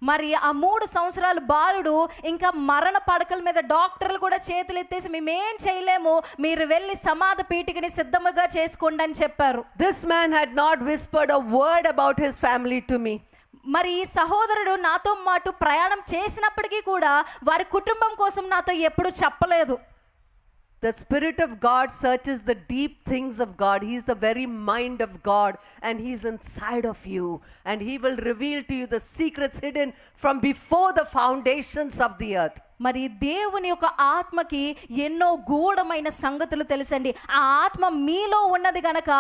మరి ఆ 3 సంవత్సరాల బాలుడు ఇంకా మరణ పడకల మీద డాక్టర్లు కూడా చేతులు ఎత్తేసి మేమేం చేయలేము, మీరు వెళ్ళి సమాధి పీఠికని సిద్ధముగా చేసుకోండి అని చెప్పారు. This man had not whispered a word about his family to me. మరి ఈ సహోదరుడు నాతో మాటు ప్రయాణం చేసినప్పటికీ కూడా వారి కుటుంబం కోసం నాతో ఎప్పుడు చెప్పలేదు. The Spirit of God searches the deep things of God. He is the very mind of God and He is inside of you. And He will reveal to you the secrets hidden from before the foundations of the earth. మరి దేవుని యొక్క ఆత్మకి ఎన్నో గూఢమైన సంగతులు తెలుసండి. ఆ ఆత్మ మీలో ఉన్నది గనక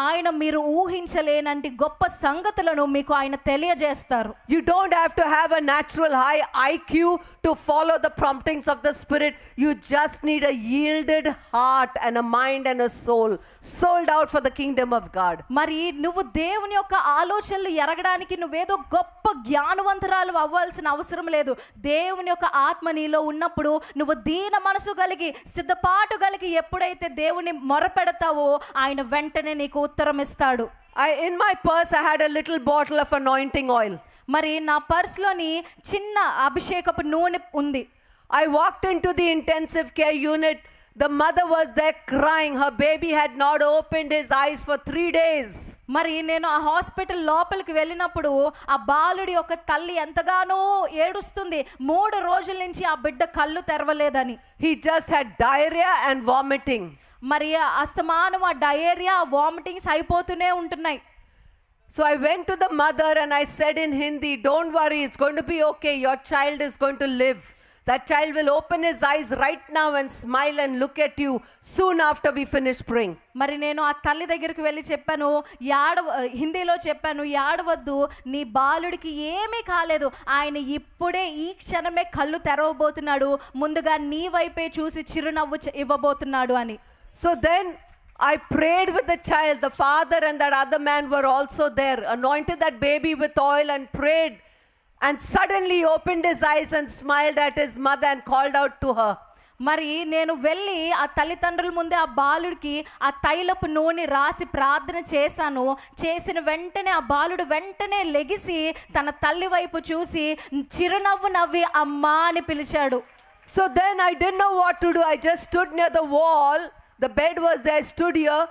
ఆయన మీరు ఊహించలేనంటి గొప్ప సంగతులను మీకు ఆయన తెలియజేస్తారు. You don't have to have a natural high IQ to follow the promptings of the Spirit. You just need a yielded heart and a mind and a soul sold out for the kingdom of God. మరి నువ్వు దేవుని యొక్క ఆలోచనలు ఎరగడానికి నువ్వేదో గొప్ప జ్ఞానవంతురాలు అవ్వాల్సిన అవసరం లేదు. దేవుని యొక్క ఆత్మ నీలో ఉన్నప్పుడు నువ్వు దీన మనసు కలిగి సిద్ధపాటు కలిగి ఎప్పుడైతే దేవుని మొరపెడతావో ఆయన వెంటనే నీకు ఉత్తరం ఇస్తాడు. In my purse I had a little bottle of anointing oil. మరి నా పర్స్లోని చిన్న అభిషేకపు నూనె ఉంది. I walked into the intensive care unit. The mother was there crying. Her baby had not opened his eyes for 3 days. మరి నేను ఆ hospital లోపలికి వెళ్ళినప్పుడు ఆ బాలుడి యొక్క తల్లి ఎంతగానో ఏడుస్తుంది. 3 రోజుల నుంచి ఆ బిడ్డ కళ్ళు తెరవలేదని. He just had diarrhea and vomiting. మరి అస్తమానం ఆ డయేరియా వామిటింగ్స్ అయిపోతూనే ఉంటున్నాయి. So I went to the mother and I said in Hindi, don't worry, it's going to be okay. Your child is going to live. That child will open his eyes right now and smile and look at you soon after we finish praying. మరి నేను ఆ తల్లి దగ్గరికి వెళ్ళి చెప్పాను, హిందీలో చెప్పాను, ఏడవద్దు, నీ బాలుడికి ఏమీ కాలేదు, ఆయన ఇప్పుడే ఈ క్షణమే కళ్ళు తెరవబోతున్నాడు, ముందుగా నీ వైపే చూసి చిరునవ్వు ఇవ్వబోతున్నాడు అని. So then I prayed with the child. The father and that other man were also there, anointed that baby with oil and prayed, and suddenly he opened his eyes and smiled at his mother and called out to her. మరి నేను వెళ్ళి ఆ తల్లిదండ్రుల ముందే ఆ బాలుడికి ఆ తైలపు నూనె రాసి ప్రార్థన చేశాను. చేసిన వెంటనే ఆ బాలుడు వెంటనే లెగిసి తన తల్లి వైపు చూసి చిరునవ్వు నవ్వి అమ్మా అని పిలిచాడు. So then I didn't know what to do. I just stood near the wall. The bed was there. I stood here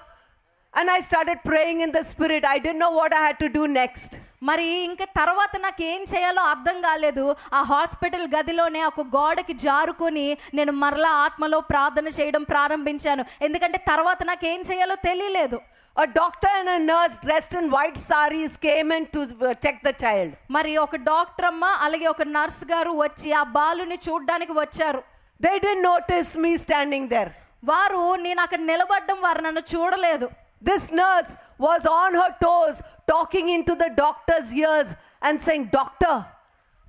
and I started praying in the spirit. I didn't know what I had to do next. మరి ఇంకా తర్వాత నాకు ఏం చేయాలో అర్థం కాలేదు. ఆ hospital గదిలోనే ఒక గోడకి జారుకొని నేను మరలా ఆత్మలో ప్రార్థన చేయడం ప్రారంభించాను. ఎందుకంటే తర్వాత నాకు ఏం చేయాలో తెలియలేదు. A doctor and a nurse dressed in white sarees came in to check the child. మరి ఒక డాక్టర్ అమ్మ అలాగే ఒక నర్స్ గారు వచ్చి ఆ బాలుని చూడడానికి వచ్చారు. They didn't notice me standing there. వారు నేను అక్కడ నిలబడ్డం వారు నన్ను చూడలేదు. This nurse was on her toes talking into the doctor's ears and saying, "Doctor,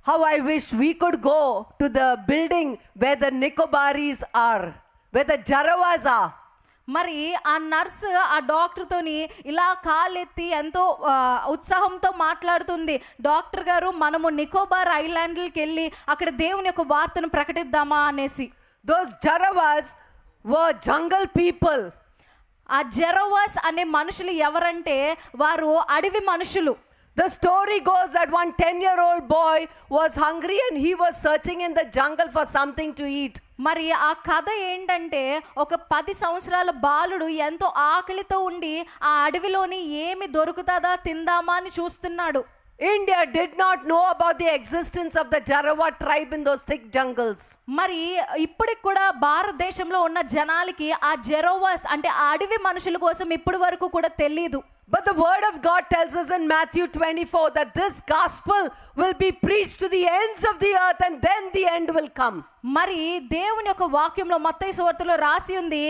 how I wish we could go to the building where the Nicobaris are, where the Jarawas are." మరి ఆ nurse ఆ డాక్టర్తోని ఇలా కాలెత్తి ఎంతో ఉత్సాహంతో మాట్లాడుతుంది. Doctor గారు, మనము నికోబార్ ఐలాండ్లకి వెళ్ళి అక్కడ దేవుని యొక్క వార్తను ప్రకటిద్దామా అనేసి. Those Jarawas were jungle people. ఆ జెరవాస్ అనే మనుషులు ఎవరంటే వారు అడవి మనుషులు. The story goes that one 10-year-old boy was hungry and he was searching in the jungle for something to eat. మరి ఆ కథ ఏంటంటే ఒక 10 సంవత్సరాల బాలుడు ఎంతో ఆకలితో ఉండి ఆ అడవిలోని ఏమి దొరుకుతుందా తిందామా అని చూస్తున్నాడు. India did not know about the existence of the Jarawa tribe in those thick jungles. మరి ఇప్పటికి కూడా భారతదేశంలో ఉన్న జనాలకి ఆ జెరోవాస్ అంటే ఆ అడవి మనుషుల కోసం ఇప్పటి వరకు కూడా తెలియదు. But the word of God tells us in Matthew 24 that this gospel will be preached to the ends of the earth and then the end will come. మరి దేవుని యొక్క వాక్యంలో మత్తయి సువార్తలో రాసి ఉంది,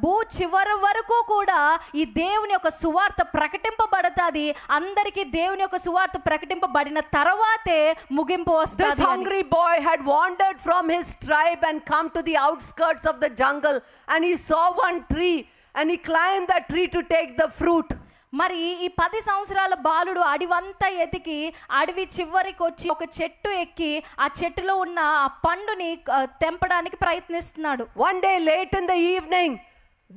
భూ చివరి వరకు కూడా ఈ దేవుని యొక్క సువార్త ప్రకటింపబడతాది. అందరికీ దేవుని యొక్క సువార్త ప్రకటింపబడిన తర్వాతే ముగింపు వస్తుంది. This hungry boy had wandered from his tribe and come to the outskirts of the jungle and he saw one tree and he climbed that tree to take the fruit. మరి ఈ 10 సంవత్సరాల బాలుడు అడవంతా ఎతికి అడవి చివరికి వచ్చి ఒక చెట్టు ఎక్కి ఆ చెట్టులో ఉన్న ఆ పండుని తెంపడానికి ప్రయత్నిస్తున్నాడు. One day late in the evening,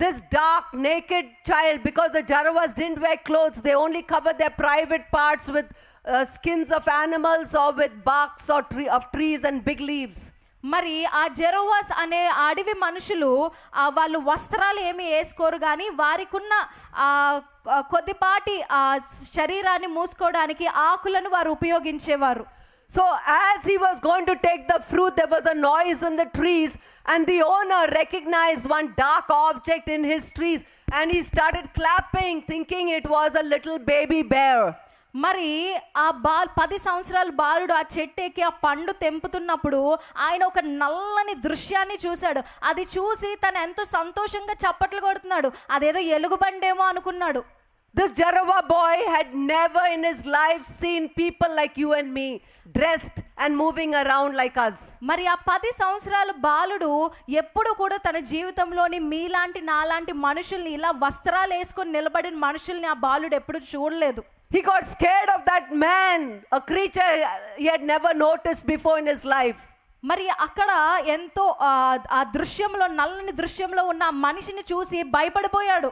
this dark naked child, because the Jarawas didn't wear clothes, they only covered their private parts with skins of animals or with barks or of trees and big leaves. మరి ఆ జెరోవాస్ అనే అడవి మనుషులు వాళ్ళు వస్త్రాలు ఏమి వేసుకోరు, కానీ వారికున్న కొద్దిపాటి శరీరాన్ని మూసుకోవడానికి ఆకులను వారు ఉపయోగించేవారు. So as he was going to take the fruit, there was a noise in the trees and the owner recognized one dark object in his trees and he started clapping thinking it was a little baby bear. మరి ఆ 10 సంవత్సరాల బాలుడు ఆ చెట్టు ఎక్కి ఆ పండు తెంపుతున్నప్పుడు ఆయన ఒక నల్లని దృశ్యాన్ని చూశాడు. అది చూసి తను ఎంతో సంతోషంగా చప్పట్లు కొడుతున్నాడు. అదేదో ఎలుగుబండేమో అనుకున్నాడు. This Jarawa boy had never in his life seen people like you and me dressed and moving around like us. మరి ఆ 10 సంవత్సరాల బాలుడు ఎప్పుడు కూడా తన జీవితంలోని మీలాంటి నాలాంటి మనుషుల్ని ఇలా వస్త్రాలు వేసుకొని నిలబడిన మనుషుల్ని ఆ బాలుడు ఎప్పుడు చూడలేదు. He got scared of that man, a creature he had never noticed before in his life. మరి అక్కడ ఎంతో ఆ దృశ్యంలో, నల్లని దృశ్యంలో ఉన్న ఆ మనిషిని చూసి భయపడిపోయాడు.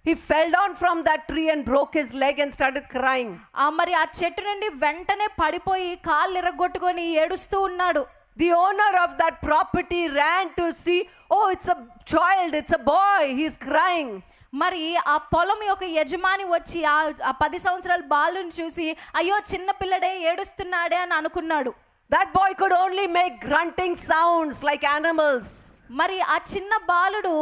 He fell down from that tree and broke his leg and started crying. మరి ఆ చెట్టు నుండి వెంటనే పడిపోయి కాళ్ళు ఇరగొట్టుకొని ఏడుస్తూ ఉన్నాడు. The owner of that property ran to see, oh, it's a child, it's a boy, he's crying. మరి ఆ పొలం యొక్క యజమాని వచ్చి ఆ 10 సంవత్సరాల బాలుని చూసి అయ్యో చిన్న పిల్లడే ఏడుస్తున్నాడే అని అనుకున్నాడు. That boy could only make grunting sounds like animals. మరి ఆ చిన్న బాలుడు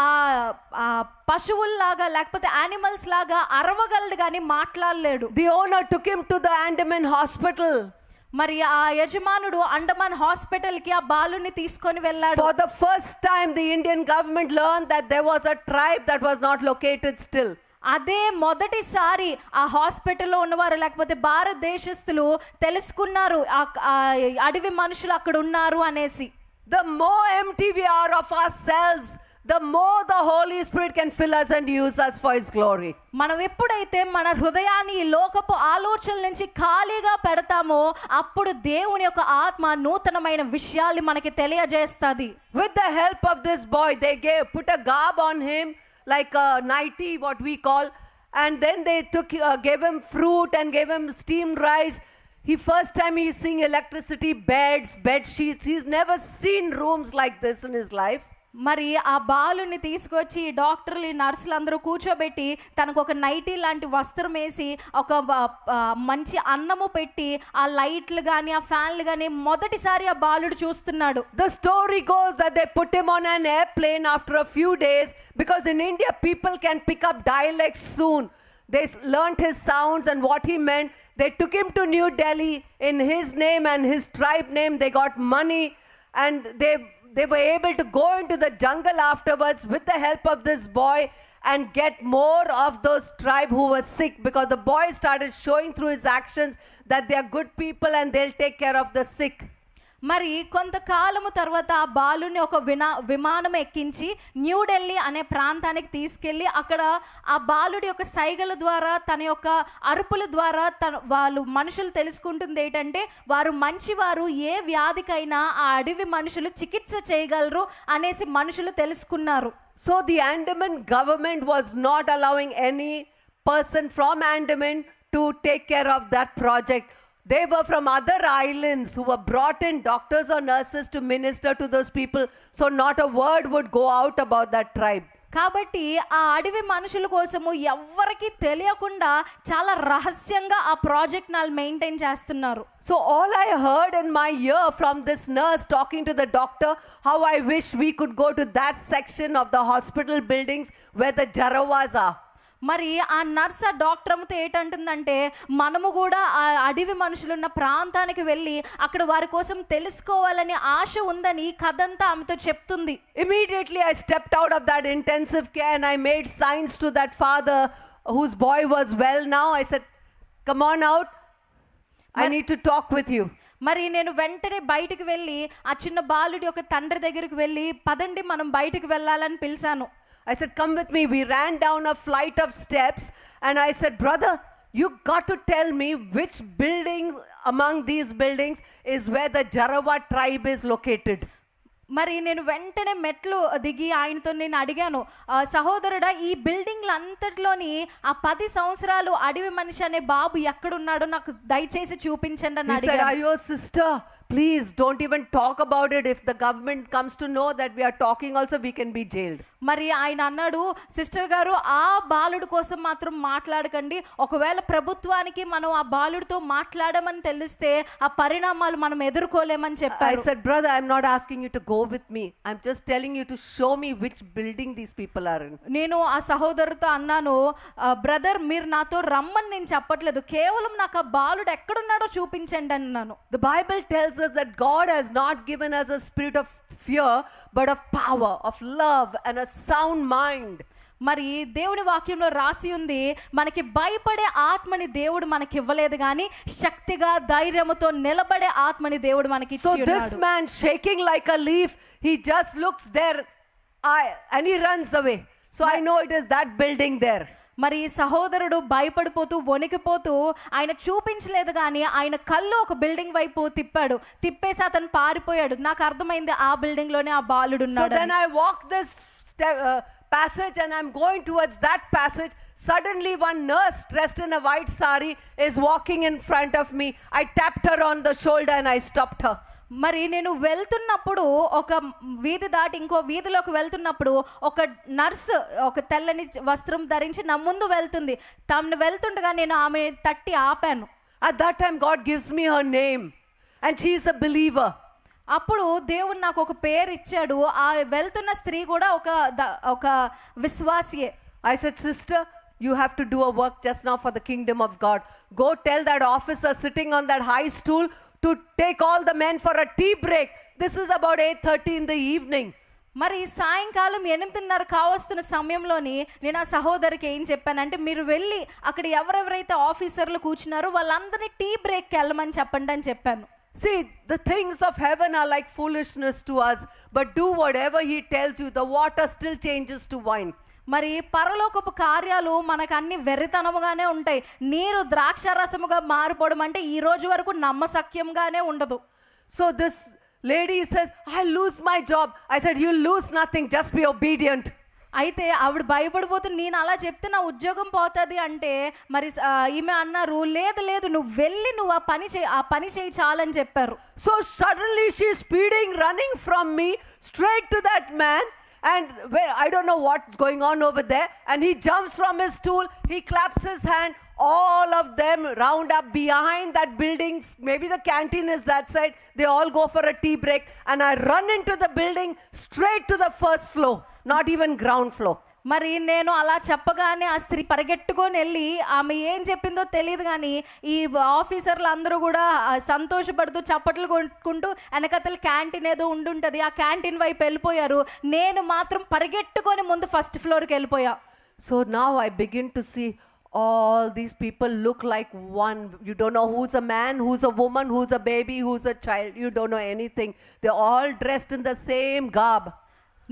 ఆ పశువుల్లాగా లేకపోతే యానిమల్స్ లాగా అరవగలడు కానీ మాట్లాడలేడు. The owner took him to the Andaman hospital. మరి ఆ యజమానుడు అండమాన్ హాస్పిటల్ కి ఆ బాలుని తీసుకొని వెళ్ళాడు. For the first time the Indian government learned that there was a tribe that was not located still. అదే మొదటిసారి ఆ హాస్పిటల్లో ఉన్నవారు లేకపోతే భారతదేశస్తులు తెలుసుకున్నారు ఆ అడవి మనుషులు అక్కడ ఉన్నారు అనేసి. The more empty we are of ourselves, the more the Holy Spirit can fill us and use us for His glory. మనం ఎప్పుడైతే మన హృదయాన్ని ఈ లోకపు ఆలోచనల నుంచి ఖాళీగా పెడతామో అప్పుడు దేవుని యొక్క ఆత్మ నూతనమైన విషయాలు మనకి తెలియజేస్తుంది. With the help of this boy, they put a garb on him like a nightie, what we call, and then they gave him fruit and gave him steamed rice. First time he's seeing electricity, beds, bed sheets. He's never seen rooms like this in his life. మరి ఆ బాలుని తీసుకొచ్చి డాక్టర్లు నర్సులు అందరూ కూర్చోబెట్టి తనకు ఒక నైటీ లాంటి వస్త్రం వేసి ఒక మంచి అన్నము పెట్టి ఆ లైట్లు కానీ ఆ ఫ్యాన్లు కానీ మొదటిసారి ఆ బాలుడు చూస్తున్నాడు. The story goes that they put him on an airplane after a few days because in India people can pick up dialects soon. They learnt his sounds and what he meant. They took him to New Delhi in his name and his tribe name. They got money and they were able to go into the jungle afterwards with the help of this boy and get more of those tribe who were sick, because the boy started showing through his actions that they are good people and they'll take care of the sick. మరి కొంతకాలము తర్వాత ఆ బాలుని ఒక విమానం ఎక్కించి న్యూఢిల్లీ అనే ప్రాంతానికి తీసుకెళ్ళి అక్కడ ఆ బాలుడి యొక్క సైగల ద్వారా తన యొక్క అరుపుల ద్వారా వాళ్ళు మనుషులు తెలుసుకుంటుంది ఏంటంటే వారు మంచివారు, ఏ వ్యాధికైనా ఆ అడవి మనుషులు చికిత్స చేయగలరు అనేసి మనుషులు తెలుసుకున్నారు. So the Andaman government was not allowing any person from Andaman to take care of that project. They were from other islands who were brought in, doctors or nurses, to minister to those people. So not a word would go out about that tribe. కాబట్టి ఆ అడవి మనుషుల కోసము ఎవ్వరికి తెలియకుండా చాలా రహస్యంగా ఆ ప్రాజెక్ట్ నాలు మెయింటైన్ చేస్తున్నారు. So all I heard in my ear from this nurse talking to the doctor, how I wish we could go to that section of the hospital buildings where the Jarawas are. మరి ఆ nurse ఆ డాక్టర్తో ఏంటంటుందంటే మనము కూడా ఆ అడవి మనుషులున్న ప్రాంతానికి వెళ్ళి అక్కడ వారి కోసం తెలుసుకోవాలని ఆశ ఉందని కథంతా ఆమెతో చెప్తుంది. Immediately I stepped out of that intensive care and I made signs to that father whose boy was well now. I said, come on out, I need to talk with you. మరి నేను వెంటనే బయటికి వెళ్ళి ఆ చిన్న బాలుడి యొక్క తండ్రి దగ్గరికి వెళ్ళి పదండి మనం బయటికి వెళ్ళాలని పిలిచాను. I said, come with me. We ran down a flight of steps and I said, brother, you got to tell me which building among these buildings is where the Jarawa tribe is located. మరి నేను వెంటనే మెట్లు దిగి ఆయనతో నేను అడిగాను, సహోదరుడా ఈ బిల్డింగ్ల అంతట్లోని ఆ 10 సంవత్సరాలు అడవి మనిషి అనే బాబు ఎక్కడున్నాడో నాకు దయచేసి చూపించండి అని అడిగాను. He said, "Ayo sister, please don't even talk about it. If the government comes to know that we are talking also, we can be jailed." మరి ఆయన అన్నాడు, సిస్టర్ గారు ఆ బాలుడు కోసం మాత్రం మాట్లాడకండి, ఒకవేళ ప్రభుత్వానికి మనం ఆ బాలుడితో మాట్లాడమని తెలిస్తే ఆ పరిణామాలు మనం ఎదుర్కోలేమని చెప్పారు. I said, brother, I'm not asking you to go with me. I'm just telling you to show me which building these people are in. నేను ఆ సహోదరుతో అన్నాను, బ్రదర్ మీరు నాతో రమ్మని నేను చెప్పట్లేదు, కేవలం నాకు ఆ బాలుడు ఎక్కడున్నాడో చూపించండి అన్నాను. The Bible tells us that God has not given us a spirit of fear, but of power, of love and a sound mind. మరి దేవుని వాక్యంలో రాసి ఉంది, మనకి భయపడే ఆత్మని దేవుడు మనకి ఇవ్వలేదు కానీ శక్తిగా ధైర్యముతో నిలబడే ఆత్మని దేవుడు మనకి ఇచ్చాడు. So this man shaking like a leaf, he just looks there and he runs away. So I know it is that building there. మరి ఈ సహోదరుడు భయపడిపోతూ వణికిపోతూ ఆయన చూపించలేదు కానీ ఆయన కళ్ళు ఒక బిల్డింగ్ వైపు తిప్పేసి అతను పారిపోయాడు. నాకు అర్థమైంది ఆ బిల్డింగ్ లోనే ఆ బాలుడు So ఉన్నాడు. then I walk this passage and I'm going towards that passage. Suddenly one nurse dressed in a white sari is walking in front of me. I tapped her on the shoulder and I stopped her. మరి నేను వెళ్తున్నప్పుడు ఒక వీధి దాటి ఇంకో వీధిలోకి వెళ్తున్నప్పుడు ఒక నర్స్ ఒక తెల్లని వస్త్రం ధరించి నా ముందు వెళ్తుంది. తను వెళ్తుండగా నేను ఆమె తట్టి ఆపాను. At that time God gives me her name and she is a believer. అప్పుడు దేవుడు నాకు ఒక పేరు ఇచ్చాడు. ఆ వెళ్తున్న స్త్రీ కూడా ఒక విశ్వాసియే. I said, sister, you have to do a work just now for the kingdom of God. Go tell that officer sitting on that high stool to take all the men for a tea break. This is about 8:30 in the evening. మరి సాయంకాలం 8:30 కావస్తున్న సమయంలోని నేను ఆ సహోదరికి ఏం చెప్పానంటే, మీరు వెళ్ళి అక్కడ ఎవరెవరైతే ఆఫీసర్లు కూర్చున్నారో వాళ్ళందరినీ టీ బ్రేక్కి వెళ్ళమని చెప్పండి అని చెప్పాను. See, the things of heaven are like foolishness to us, but do whatever he tells you. The water still changes to wine. మరి పరలోకపు కార్యాలు మనకు అన్ని వెర్రితనముగానే ఉంటాయి. నీరు ద్రాక్షారసముగా మారిపోవడం అంటే ఈ రోజు వరకు నమ్మశక్యంగానే ఉండదు. So this lady says, I'll lose my job. I said, you'll lose nothing, just be obedient. అయితే ఆవిడ భయపడిపోతుంది, నేను అలా చెప్తే నా ఉద్యోగం పోతుంది అంటే, మరి ఈమె అన్నారు, లేదు నువ్వు వెళ్ళి నువ్వు ఆ పని చేయి చాలని చెప్పారు. So suddenly she's speeding, running from me straight to that man. And I don't know what's going on over there. And he jumps from his stool, he claps his hand. All of them round up behind that building. Maybe the canteen is that side. They all go for a tea break. And I run into the building straight to the first floor, not even ground floor. మరి నేను అలా చెప్పగానే ఆ స్త్రీ పరిగెట్టుకొని వెళ్ళి, ఆమె ఏం చెప్పిందో తెలియదు కానీ ఈ ఆఫీసర్లు అందరూ కూడా సంతోషపడుతూ చప్పట్లు కొట్టుకుంటూ వెనకతల క్యాంటీన్ ఏదో ఉండుంటుంది, ఆ క్యాంటీన్ వైపు వెళ్ళిపోయారు. నేను మాత్రం పరిగెట్టుకొని ముందు ఫస్ట్ ఫ్లోర్కి వెళ్ళిపోయా. So now I begin to see all these people look like one. You don't know who's a man, who's a woman, who's a baby, who's a child. You don't know anything. They're all dressed in the same garb.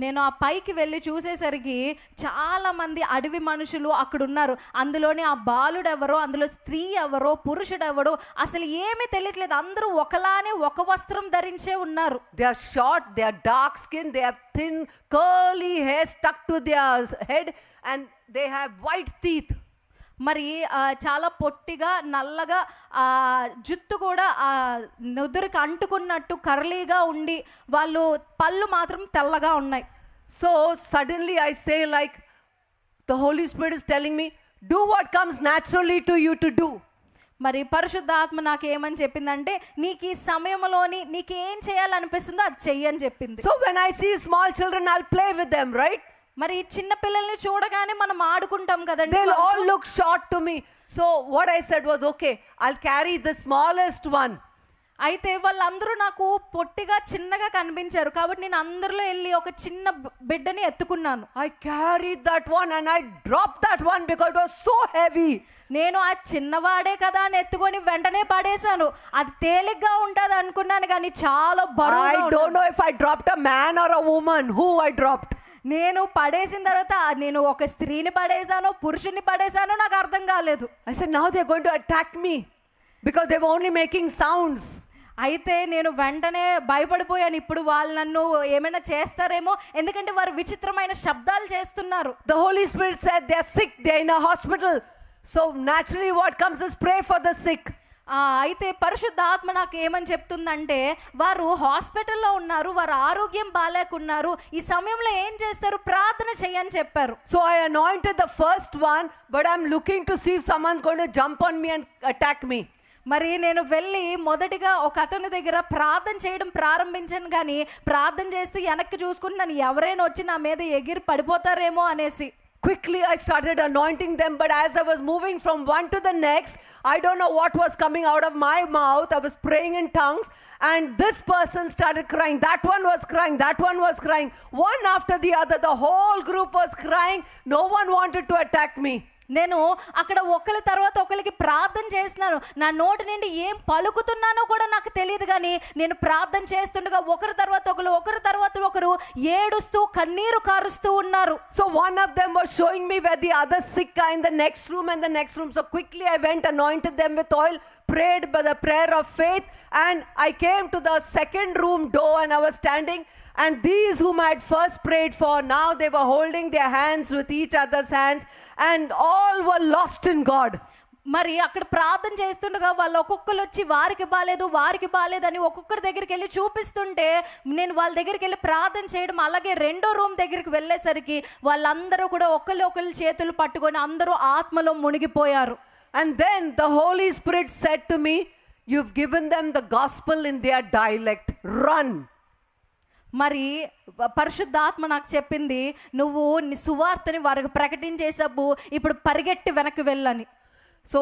నేను ఆ పైకి వెళ్ళి చూసేసరికి చాలా మంది అడవి మనుషులు అక్కడ ఉన్నారు. అందులోని ఆ బాలుడు ఎవరో, అందులో స్త్రీ ఎవరో, పురుషుడు ఎవరో అసలు ఏమీ తెలియట్లేదు. అందరూ ఒకలానే ఒక వస్త్రం ధరించే ఉన్నారు. They are short, they are dark skin, they have thin curly hair stuck to their head and they have white teeth. మరి చాలా పొట్టిగా నల్లగా జుట్టు కూడా నుదురుకి అంటుకున్నట్టు కర్లీగా ఉండి వాళ్ళు పళ్ళు మాత్రం తెల్లగా ఉన్నాయి. So suddenly I say, like, the Holy Spirit is telling me, do what comes naturally to you to do. మరి పరిశుద్ధాత్మ నాకు ఏమని చెప్పిందంటే, నీకు ఈ సమయంలోని నీకు ఏం చేయాలనిపిస్తుందో అది చెయ్యని చెప్పింది. So when I see small children, I'll play with them, right? మరి చిన్న పిల్లల్ని చూడగానే మనం ఆడుకుంటాం కదండి. They'll all look short to me. So what I said was, okay, I'll carry the smallest one. అయితే వాళ్ళందరూ నాకు పొట్టిగా చిన్నగా కనిపించారు కాబట్టి నేను అందరిలో వెళ్ళి ఒక చిన్న బిడ్డని ఎత్తుకున్నాను. I carried that one and I dropped that one because it was so heavy. నేను ఆ చిన్నవాడే కదా అని ఎత్తుకొని వెంటనే పడేశాను. అది తేలిగ్గా ఉంటుంది అనుకున్నాను కానీ చాలా బరువుగా. I don't know if I dropped a man or a woman. Who I dropped? నేను పడేసిన తర్వాత నేను ఒక స్త్రీని పడేశానో పురుషుని పడేశానో నాకు అర్థం కాలేదు. I said, now they're going to attack me because they were only making sounds. అయితే నేను వెంటనే భయపడిపోయాను, ఇప్పుడు వాళ్ళు నన్ను ఏమైనా చేస్తారేమో, ఎందుకంటే వారు విచిత్రమైన శబ్దాలు చేస్తున్నారు. The Holy Spirit said they're sick, they're in a hospital. So naturally what comes is pray for the sick. అయితే పరిశుద్ధ ఆత్మ నాకు ఏమని చెప్తుందంటే, వారు హాస్పిటల్లో ఉన్నారు, వారు ఆరోగ్యం బాలేకున్నారు, ఈ సమయంలో ఏం చేస్తారు, ప్రార్థన చేయని చెప్పారు. So I anointed the first one, but I'm looking to see if someone's going to jump on me and attack me. మరి నేను వెళ్ళి మొదటిగా ఒక అతని దగ్గర ప్రార్థన చేయడం ప్రారంభించాను కానీ ప్రార్థన చేస్తూ వెనక్కి చూసుకుంటున్నాను, ఎవరైనా వచ్చి నా మీద ఎగిరి పడిపోతారేమో అనేసి. Quickly I started anointing them, but as I was moving from one to the next, I don't know what was coming out of my mouth. I was praying in tongues and this person started crying, that one was crying, that one was crying, one after the other. The whole group was crying. No one wanted to attack me. నేను అక్కడ ఒకరి తర్వాత ఒకరికి ప్రార్థన చేస్తున్నాను. నా నోటి నుండి ఏం పలుకుతున్నానో కూడా నాకు తెలియదు, కానీ నేను ప్రార్థన చేస్తుండగా ఒకరి తర్వాత ఒకరు ఏడుస్తూ కన్నీరు కారుస్తూ ఉన్నారు. So one of them was showing me where the other sick guy in the next room and the next room. So quickly I went, anointed them with oil, prayed by the prayer of faith, and I came to the second room door and I was standing, and these whom I had first prayed for, now they were holding their hands with each other's hands, and all were lost in God. మరి అక్కడ ప్రార్థన చేస్తుండగా వాళ్ళు ఒక్కొక్కరు వచ్చి వారికి బాలేదని ఒక్కొక్కరి దగ్గరికి వెళ్ళి చూపిస్తుంటే నేను వాళ్ళ దగ్గరికి వెళ్ళి ప్రార్థన చేయడం, అలాగే రెండో రూమ్ దగ్గరికి వెళ్ళేసరికి వాళ్ళందరూ కూడా ఒకళ్ళు చేతులు పట్టుకొని అందరూ ఆత్మలో మునిగిపోయారు. And then the Holy Spirit said to me, you've given them the gospel in their dialect, run. మరి పరిశుద్ధాత్మ నాకు చెప్పింది, నువ్వు నీ సువార్తని వారికి ప్రకటించేసావు, ఇప్పుడు పరిగెట్టి వెనక్కి వెళ్ళని. So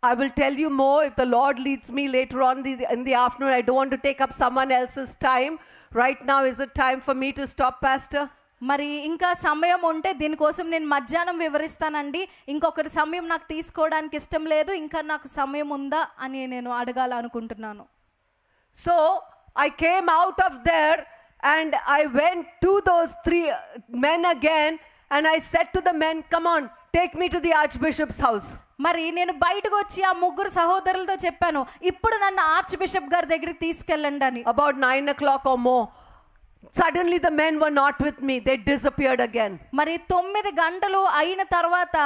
I will tell you more if the Lord leads me later on in the afternoon. I don't want to take up someone else's time. Right now is it time for me to stop, Pastor? మరి ఇంకా సమయం ఉంటే దీనికోసం నేను మధ్యాహ్నం వివరిస్తానండి. ఇంకొకరి సమయం నాకు తీసుకోవడానికి ఇష్టం లేదు, ఇంకా నాకు సమయం ఉందా అని నేను అడగాలనుకుంటున్నాను. So I came out of there and I went to those three men again, and I said to the men, come on, take me to the Archbishop's house. మరి నేను బయటకు వచ్చి ఆ ముగ్గురు సహోదరులతో చెప్పాను, ఇప్పుడు నన్ను ఆర్చ్ బిషప్ గారి దగ్గరికి తీసుకెళ్ళండి అని. About 9 o'clock or more, suddenly the men were not with me. They disappeared again. మరి 9 గంటలు అయిన తర్వాత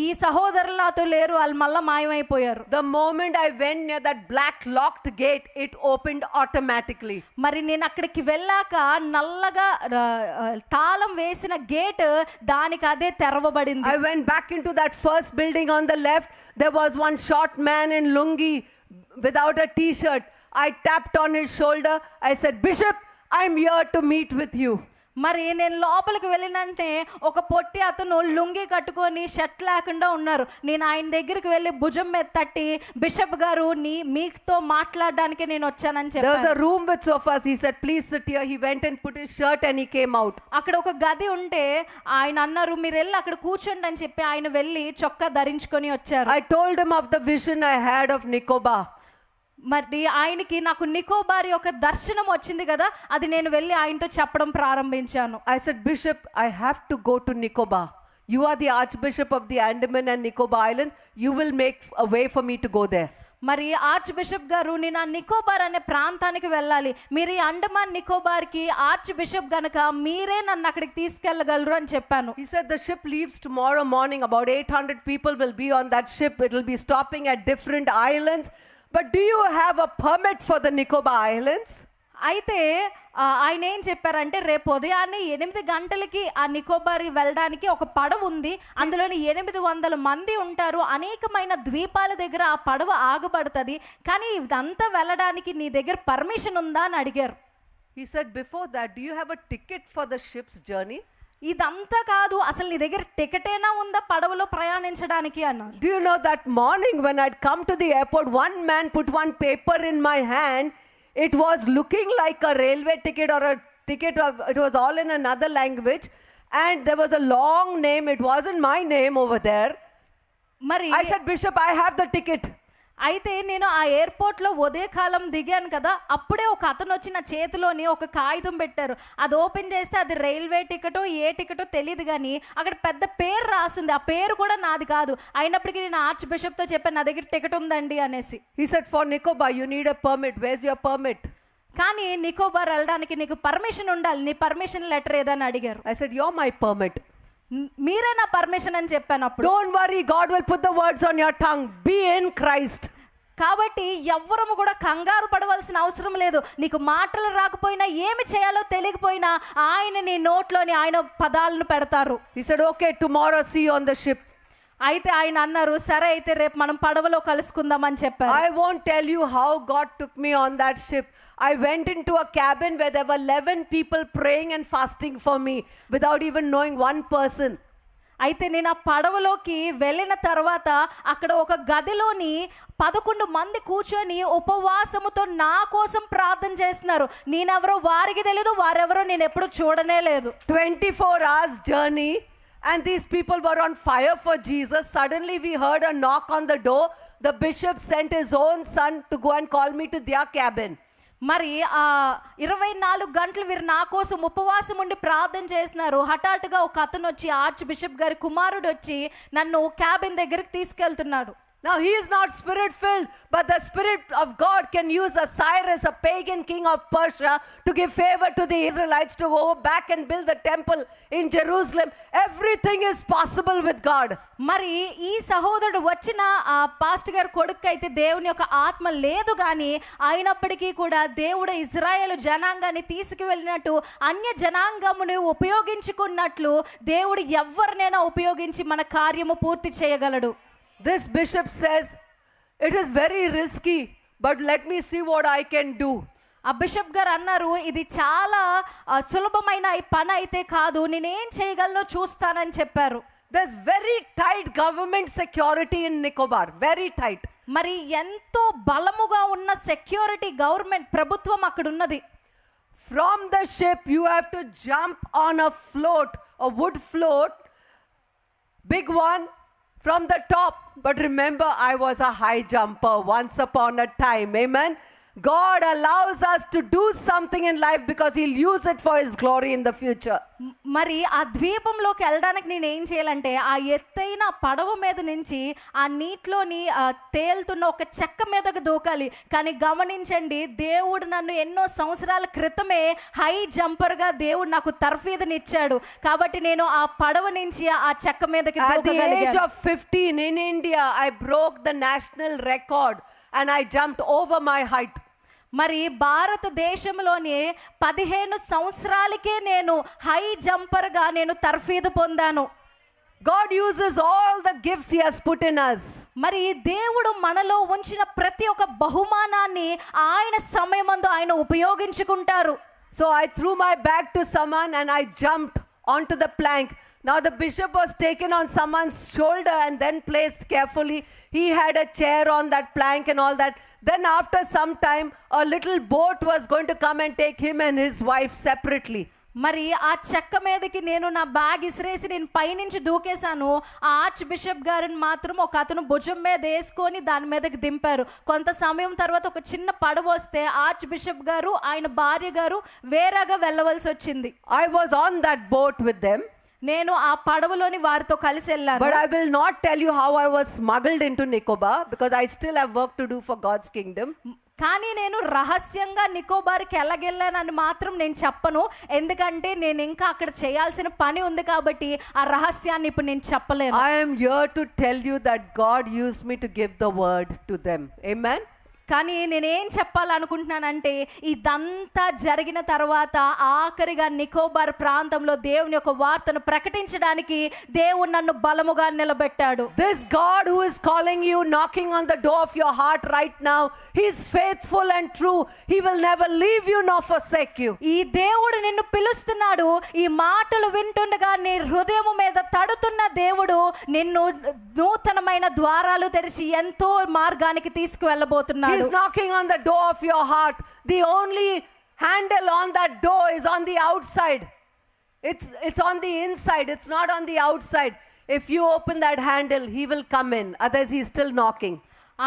ఈ సహోదరులు నాతో లేరు, వాళ్ళు మళ్ళా మాయమైపోయారు. The moment I went near that black locked gate, it opened automatically. మరి నేను అక్కడికి వెళ్ళాక నల్లగా తాళం వేసిన గేట్ దానికి అదే తెరవబడింది. I went back into that first building on the left. There was one short man in lungi without a t-shirt. I tapped on his shoulder. I said, Bishop, I'm here to meet with you. మరి నేను లోపలికి వెళ్ళినంటే ఒక పొట్టి అతను లుంగి కట్టుకొని shirt లేకుండా ఉన్నారు. నేను ఆయన దగ్గరికి వెళ్ళి భుజం మీద తట్టి, బిషప్ గారు మీతో మాట్లాడడానికి నేను వచ్చానని చెప్పాను. There was a room with sofas. He said, please sit here. He went and put his shirt and he came out. అక్కడ ఒక గది ఉంటే ఆయన అన్నారు, మీరు వెళ్ళి అక్కడ కూర్చోండి అని చెప్పి ఆయన వెళ్ళి చొక్కా ధరించుకొని వచ్చారు. I told him of the vision I had of Nicobar. మరి ఆయనకి నాకు నికోబార్ యొక్క దర్శనం వచ్చింది కదా, అది నేను వెళ్ళి ఆయనతో చెప్పడం ప్రారంభించాను. I said, Bishop, I have to go to Nicobar. You are the Archbishop of the Andaman and Nicobar Islands. You will make a way for me to go there. మరి ఆర్చ్ బిషప్ గారు, నేను ఆ నికోబార్ అనే ప్రాంతానికి వెళ్ళాలి, మీరు ఈ Andaman నికోబార్కి arch bishop గనక మీరే నన్ను అక్కడికి తీసుకెళ్ళగలరు అని చెప్పాను. He said the ship leaves tomorrow morning. About 800 people will be on that ship. It will be stopping at different islands. But do you have a permit for the Nicobar Islands? అయితే ఆయన ఏం చెప్పారంటే, రేపు ఉదయాన్నే 8 గంటలకి ఆ నికోబార్ వెళ్ళడానికి ఒక పడవ ఉంది, అందులోని 800 మంది ఉంటారు, అనేకమైన ద్వీపాల దగ్గర ఆ పడవ ఆగబడుతుంది, కానీ ఇదంతా వెళ్ళడానికి నీ దగ్గర పర్మిషన్ ఉందా అని అడిగారు. He said, before that, do you have a ticket for the ship's journey? ఇదంతా కాదు, అసలు నీ దగ్గర టికెటేనా ఉందా పడవలో ప్రయాణించడానికి అన్నారు. Do you know that morning when I'd come to the airport, one man put one paper in my hand. It was looking like a railway ticket or a ticket of, it was all in another language, and there was a long name. It wasn't my name over there. మరి I said, Bishop, I have the ticket. అయితే నేను ఆ ఎయిర్పోర్ట్లో ఉదయకాలం దిగాను కదా, అప్పుడే ఒక అతను వచ్చి నా చేతిలోని ఒక కాగితం పెట్టారు. అది ఓపెన్ చేస్తే అది రైల్వే టికెటో ఏ టికెటో తెలియదు, కానీ అక్కడ పెద్ద పేరు రాస్తుంది. ఆ పేరు కూడా నాది కాదు. అయినప్పటికీ నేను ఆర్చ్ బిషప్తో చెప్పాను, నా దగ్గర టికెట్ ఉందండి అనేసి. He said, for Nicobar you need a permit. Where's your permit? కానీ నికోబార్ వెళ్ళడానికి నీకు పర్మిషన్ ఉండాలి, నీ పర్మిషన్ లెటర్ ఏదని అడిగారు. I said, you're my permit. మీరే నా పర్మిషన్ అని చెప్పాను. అప్పుడు Don't worry, God will put the words on your tongue. Be in Christ. కాబట్టి ఎవ్వరము కూడా కంగారు పడవలసిన అవసరం లేదు. నీకు మాటలు రాకపోయినా, ఏమి చేయాలో తెలియకపోయినా ఆయన నీ నోట్లోని ఆయన పదాలను పెడతారు. He said, okay, tomorrow see you on the ship. అయితే ఆయన అన్నారు, సరే అయితే రేపు మనం పడవలో కలుసుకుందాం అని చెప్పారు. I won't tell you how God took me on that ship. I went into a cabin where there were 11 people praying and fasting for me without even knowing one person. అయితే నేను ఆ పడవలోకి వెళ్ళిన తర్వాత అక్కడ ఒక గదిలోని 11 మంది కూర్చొని ఉపవాసముతో నా కోసం ప్రార్థన చేస్తున్నారు. నేనెవరో వారికి తెలియదు, వారెవరో నేను ఎప్పుడు చూడనే లేదు. 24 hours journey, and these people were on fire for Jesus. Suddenly we heard a knock on the door. The bishop sent his own son to go and call me to their cabin. మరి 24 గంటలు వీరు నా కోసం ఉపవాసం ఉండి ప్రార్థన చేస్తున్నారు. హఠాత్తుగా ఒక అతను వచ్చి, ఆర్చ్ బిషప్ గారి కుమారుడు వచ్చి నన్ను క్యాబిన్ దగ్గరికి తీసుకెళ్తున్నాడు. Now he is not spirit filled, but the spirit of God can use a Cyrus, a pagan king of Persia, to give favor to the Israelites to go back and build the temple in Jerusalem. Everything is possible with God. మరి ఈ సహోదరుడు వచ్చిన ఆ pastor గారి కొడుకు అయితే దేవుని యొక్క ఆత్మ లేదు, కానీ అయినప్పటికీ కూడా దేవుడు ఇజ్రాయేలు జనాంగాన్ని తీసుకువెళ్ళినట్టు అన్య జనాంగమును ఉపయోగించుకున్నట్లు దేవుడు ఎవరినైనా ఉపయోగించి మన కార్యము పూర్తి చేయగలడు. This bishop says, it is very risky, but let me see what I can do. ఆ బిషప్ గారు అన్నారు, ఇది చాలా సులభమైన ఈ పని అయితే కాదు, నేనేం చేయగలనో చూస్తానని చెప్పారు. There's very tight government security in Nicobar, very tight. మరి ఎంతో బలముగా ఉన్న సెక్యూరిటీ గవర్నమెంట్ ప్రభుత్వం అక్కడ ఉన్నది. From the ship you have to jump on a float, a wood float, big one, from the top. But remember, I was a high jumper once upon a time. Amen. God allows us to do something in life because he'll use it for his glory in the future. మరి ఆ ద్వీపంలోకి వెళ్ళడానికి నేను ఏం చేయాలంటే, ఆ ఎత్తైన పడవ మీద నుంచి ఆ నీటిలోని తేలుతున్న ఒక చెక్క మీదకి దూకాలి. కానీ గమనించండి, దేవుడు నన్ను ఎన్నో సంవత్సరాల క్రితమే హై జంపర్గా దేవుడు నాకు తర్ఫీదునిచ్చాడు. కాబట్టి నేను ఆ పడవ నుంచి ఆ చెక్క మీదకి దూకగలిగాను. At the age of 15 in India, I broke the national record and I jumped over my height. మరి భారతదేశంలోనే 15 సంవత్సరాలకే నేను హై జంపర్గా నేను తర్ఫీదు పొందాను. God uses all the gifts he has put in us. మరి దేవుడు మనలో ఉంచిన ప్రతి ఒక్క బహుమానాన్ని ఆయన సమయమందు ఆయన ఉపయోగించుకుంటారు. So I threw my bag to someone and I jumped onto the plank. Now the bishop was taken on someone's shoulder and then placed carefully. He had a chair on that plank and all that. Then after some time, a little boat was going to come and take him and his wife separately. మరి ఆ చెక్క మీదకి నేను నా bag ఇసిరేసి నేను పైనుంచి దూకేశాను. ఆ arch bishop గారిని మాత్రం ఒక అతను భుజం మీద వేసుకొని దాని మీదకి దింపారు. కొంత సమయం తర్వాత ఒక చిన్న పడవ వస్తే ఆర్చ్ బిషప్ గారు ఆయన భార్య గారు వేరేగా వెళ్ళవలసి వచ్చింది. I was on that boat with them. నేను ఆ పడవలోని వారితో కలిసి వెళ్ళాను. But I will not tell you how I was smuggled into Nicobar because I still have work to do for God's kingdom. కానీ నేను రహస్యంగా నికోబార్కి ఎలాగెళ్ళానని మాత్రం నేను చెప్పను, ఎందుకంటే నేను ఇంకా అక్కడ చేయాల్సిన పని ఉంది కాబట్టి ఆ రహస్యాన్ని ఇప్పుడు నేను చెప్పలేను. I am here to tell you that God used me to give the word to them. Amen. కానీ నేనేం చెప్పాలనుకుంటున్నానంటే, ఇదంతా జరిగిన తర్వాత ఆఖరిగా నికోబార్ ప్రాంతంలో దేవుని యొక్క వార్తను ప్రకటించడానికి దేవుడు నన్ను బలముగా నిలబెట్టాడు. This God who is calling you, knocking on the door of your heart right now, he is faithful and true. He will never leave you nor forsake you. ఈ దేవుడు నిన్ను పిలుస్తున్నాడు. ఈ మాటలు వింటుండగా నీ హృదయం మీద తడుతున్న దేవుడు నిన్ను నూతనమైన ద్వారాలు తెరిచి ఎంతో మార్గానికి తీసుకువెళ్ళబోతున్నాడు. He is knocking on the door of your heart. The only handle on that door is on the outside. It's on the inside. It's not on the outside. If you open that handle, he will come in. Otherwise, he is still knocking.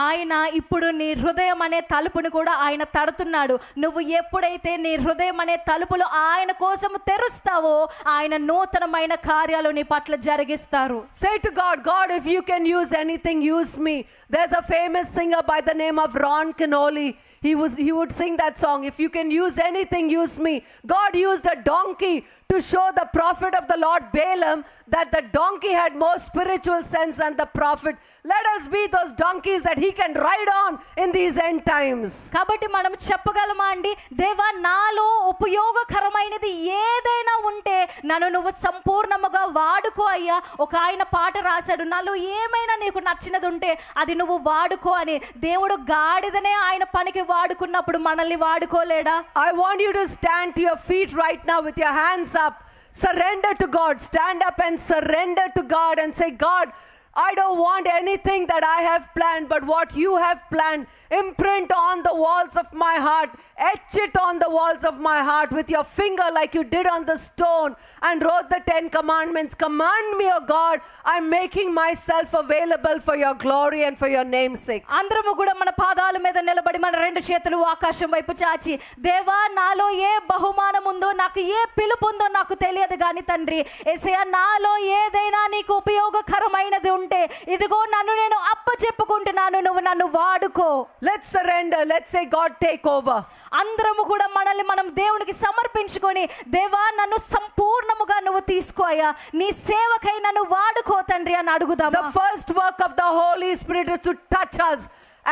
ఆయన ఇప్పుడు నీ హృదయం అనే తలుపును కూడా ఆయన తడుతున్నాడు. నువ్వు ఎప్పుడైతే నీ హృదయం అనే తలుపులు ఆయన కోసం తెరుస్తావో ఆయన నూతనమైన కార్యాలు నీ పట్ల జరిగిస్తారు. Say to God, God, if you can use anything, use me. There's a famous singer by the name of Ron Canoli. He would sing that song. If you can use anything, use me. God used a donkey to show the prophet of the Lord Balaam that the donkey had more spiritual sense than the prophet. Let us be those donkeys that he can ride on in these end times. కాబట్టి మనం చెప్పగలమా అండి, దేవా నాలో ఉపయోగకరమైనది ఏదైనా ఉంటే నన్ను నువ్వు సంపూర్ణముగా వాడుకో అయ్యా. ఒక ఆయన పాట రాశాడు, నాలో ఏమైనా నీకు నచ్చినది ఉంటే అది నువ్వు వాడుకో అని. దేవుడు గాడిదనే ఆయన పనికి వాడుకున్నప్పుడు మనల్ని వాడుకోలేడా? I want you to stand to your feet right now with your hands up. Surrender to God. Stand up and surrender to God and say, God, I don't want anything that I have planned, but what you have planned. Imprint on the walls of my heart. Etch it on the walls of my heart with your finger like you did on the stone and wrote the 10 commandments. Command me, O God. I'm making myself available for your glory and for your name's sake. అందరము కూడా మన పాదాల మీద నిలబడి మన రెండు చేతులు ఆకాశం వైపు చాచి, దేవా నాలో ఏ బహుమానం ఉందో, నాకు ఏ పిలుపు ఉందో నాకు తెలియదు కానీ తండ్రి, యేసయ్యా నాలో ఏదైనా నీకు ఉపయోగకరమైనది ఉంటే ఇదిగో నన్ను నేను అప్పచెప్పుకుంటున్నాను, నువ్వు నన్ను వాడుకో. Let's surrender. Let's say, God, take over. అందరము కూడా మనల్ని మనం దేవునికి సమర్పించుకొని, దేవా నన్ను సంపూర్ణముగా నువ్వు తీసుకోయా, నీ సేవకై నన్ను వాడుకో తండ్రి అని అడుగుదాం. The first work of the Holy Spirit is to touch us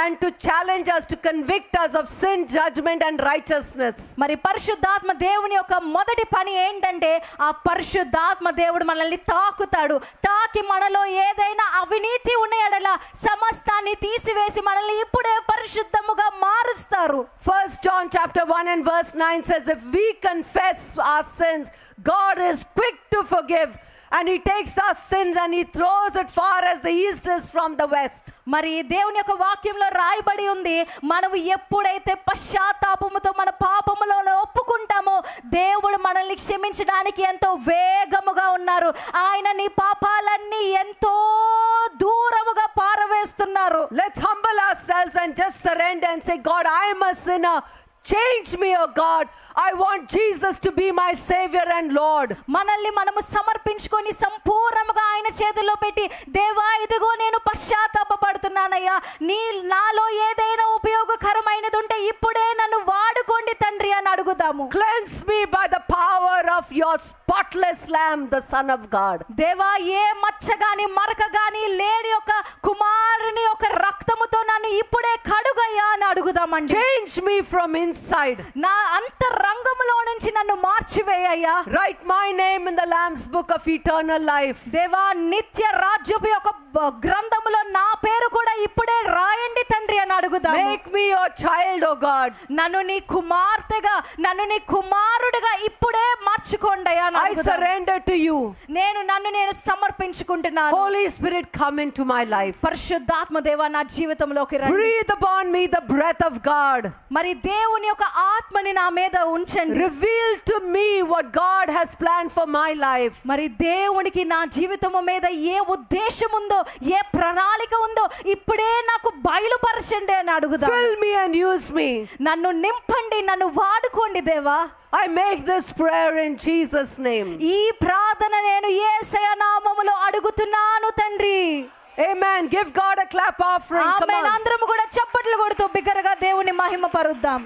and to challenge us, to convict us of sin, judgment and righteousness. మరి పరిశుద్ధాత్మ దేవుని యొక్క మొదటి పని ఏంటంటే, ఆ పరిశుద్ధాత్మ దేవుడు మనల్ని తాకుతాడు. తాకి మనలో ఏదైనా అవినీతి ఉన్న ఎడల సమస్తాన్ని తీసివేసి మనల్ని ఇప్పుడే పరిశుద్ధముగా మారుస్తారు. 1 John chapter 1 and verse 9 says, if we confess our sins, God is quick to forgive, and he takes our sins and he throws it far as the east is from the west. మరి దేవుని యొక్క వాక్యంలో రాయబడి ఉంది, మనము ఎప్పుడైతే పశ్చాత్తాపముతో మన పాపములో ఒప్పుకుంటామో దేవుడు మనల్ని క్షమించడానికి ఎంతో వేగముగా ఉన్నారు. ఆయన నీ పాపాలన్నీ ఎంతో దూరముగా పారవేస్తున్నారు. Let's humble ourselves and just surrender and say, God, I am a sinner. Change me, oh God. I want Jesus to be my Savior and Lord. మనల్ని మనము సమర్పించుకొని సంపూర్ణంగా ఆయన చేతుల్లో పెట్టి, దేవా ఇదిగో నేను పశ్చాత్తాపపడుతున్నానయ్యా, నాలో ఏదైనా ఉపయోగకరమైనది ఉంటే ఇప్పుడే నన్ను వాడుకోండి తండ్రి అని అడుగుదాము. Cleanse me by the power of your spotless Lamb, the Son of God. దేవా ఏ మచ్చ గాని మరక గాని లేని యొక్క కుమారుని యొక్క రక్తముతో నన్ను ఇప్పుడే కడుగయ్యా అని అడుగుదామండి. Change me from inside. నా అంతరంగములో నుంచి నన్ను మార్చివేయ్యా. Write my name in the Lamb's book of eternal life. దేవా నిత్య రాజ్యపు యొక్క గ్రంథములో నా పేరు కూడా ఇప్పుడే రాయండి తండ్రి అని అడుగుదాం. Make me your child, oh God. నన్ను నీ కుమార్తెగా, నన్ను నీ కుమారుడిగా ఇప్పుడే మార్చుకోండియా. I surrender to you. నన్ను నేను సమర్పించుకుంటున్నాను. Holy Spirit, come into my life. పరిశుద్ధాత్మ దేవా నా జీవితంలోకి రండి. Breathe upon me the breath of God. మరి దేవుని యొక్క ఆత్మని నా మీద ఉంచండి. Reveal to me what God has planned for my life. మరి దేవునికి నా జీవితము మీద ఏ ఉద్దేశం ఉందో, ఏ ప్రణాళిక ఉందో ఇప్పుడే నాకు బయలుపరచండి అని అడుగుదాం. Fill me and use me. నన్ను నింపండి, నన్ను వాడుకోండి దేవా. I make this prayer in Jesus' name. ఈ ప్రార్థన నేను యేసయ్య నామములో అడుగుతున్నాను తండ్రి. Amen. Give God a clap offering. Come amen. on. అందరము కూడా చప్పట్లు కొడుతూ బిగ్గరగా దేవుని మహిమ పరుద్దాం.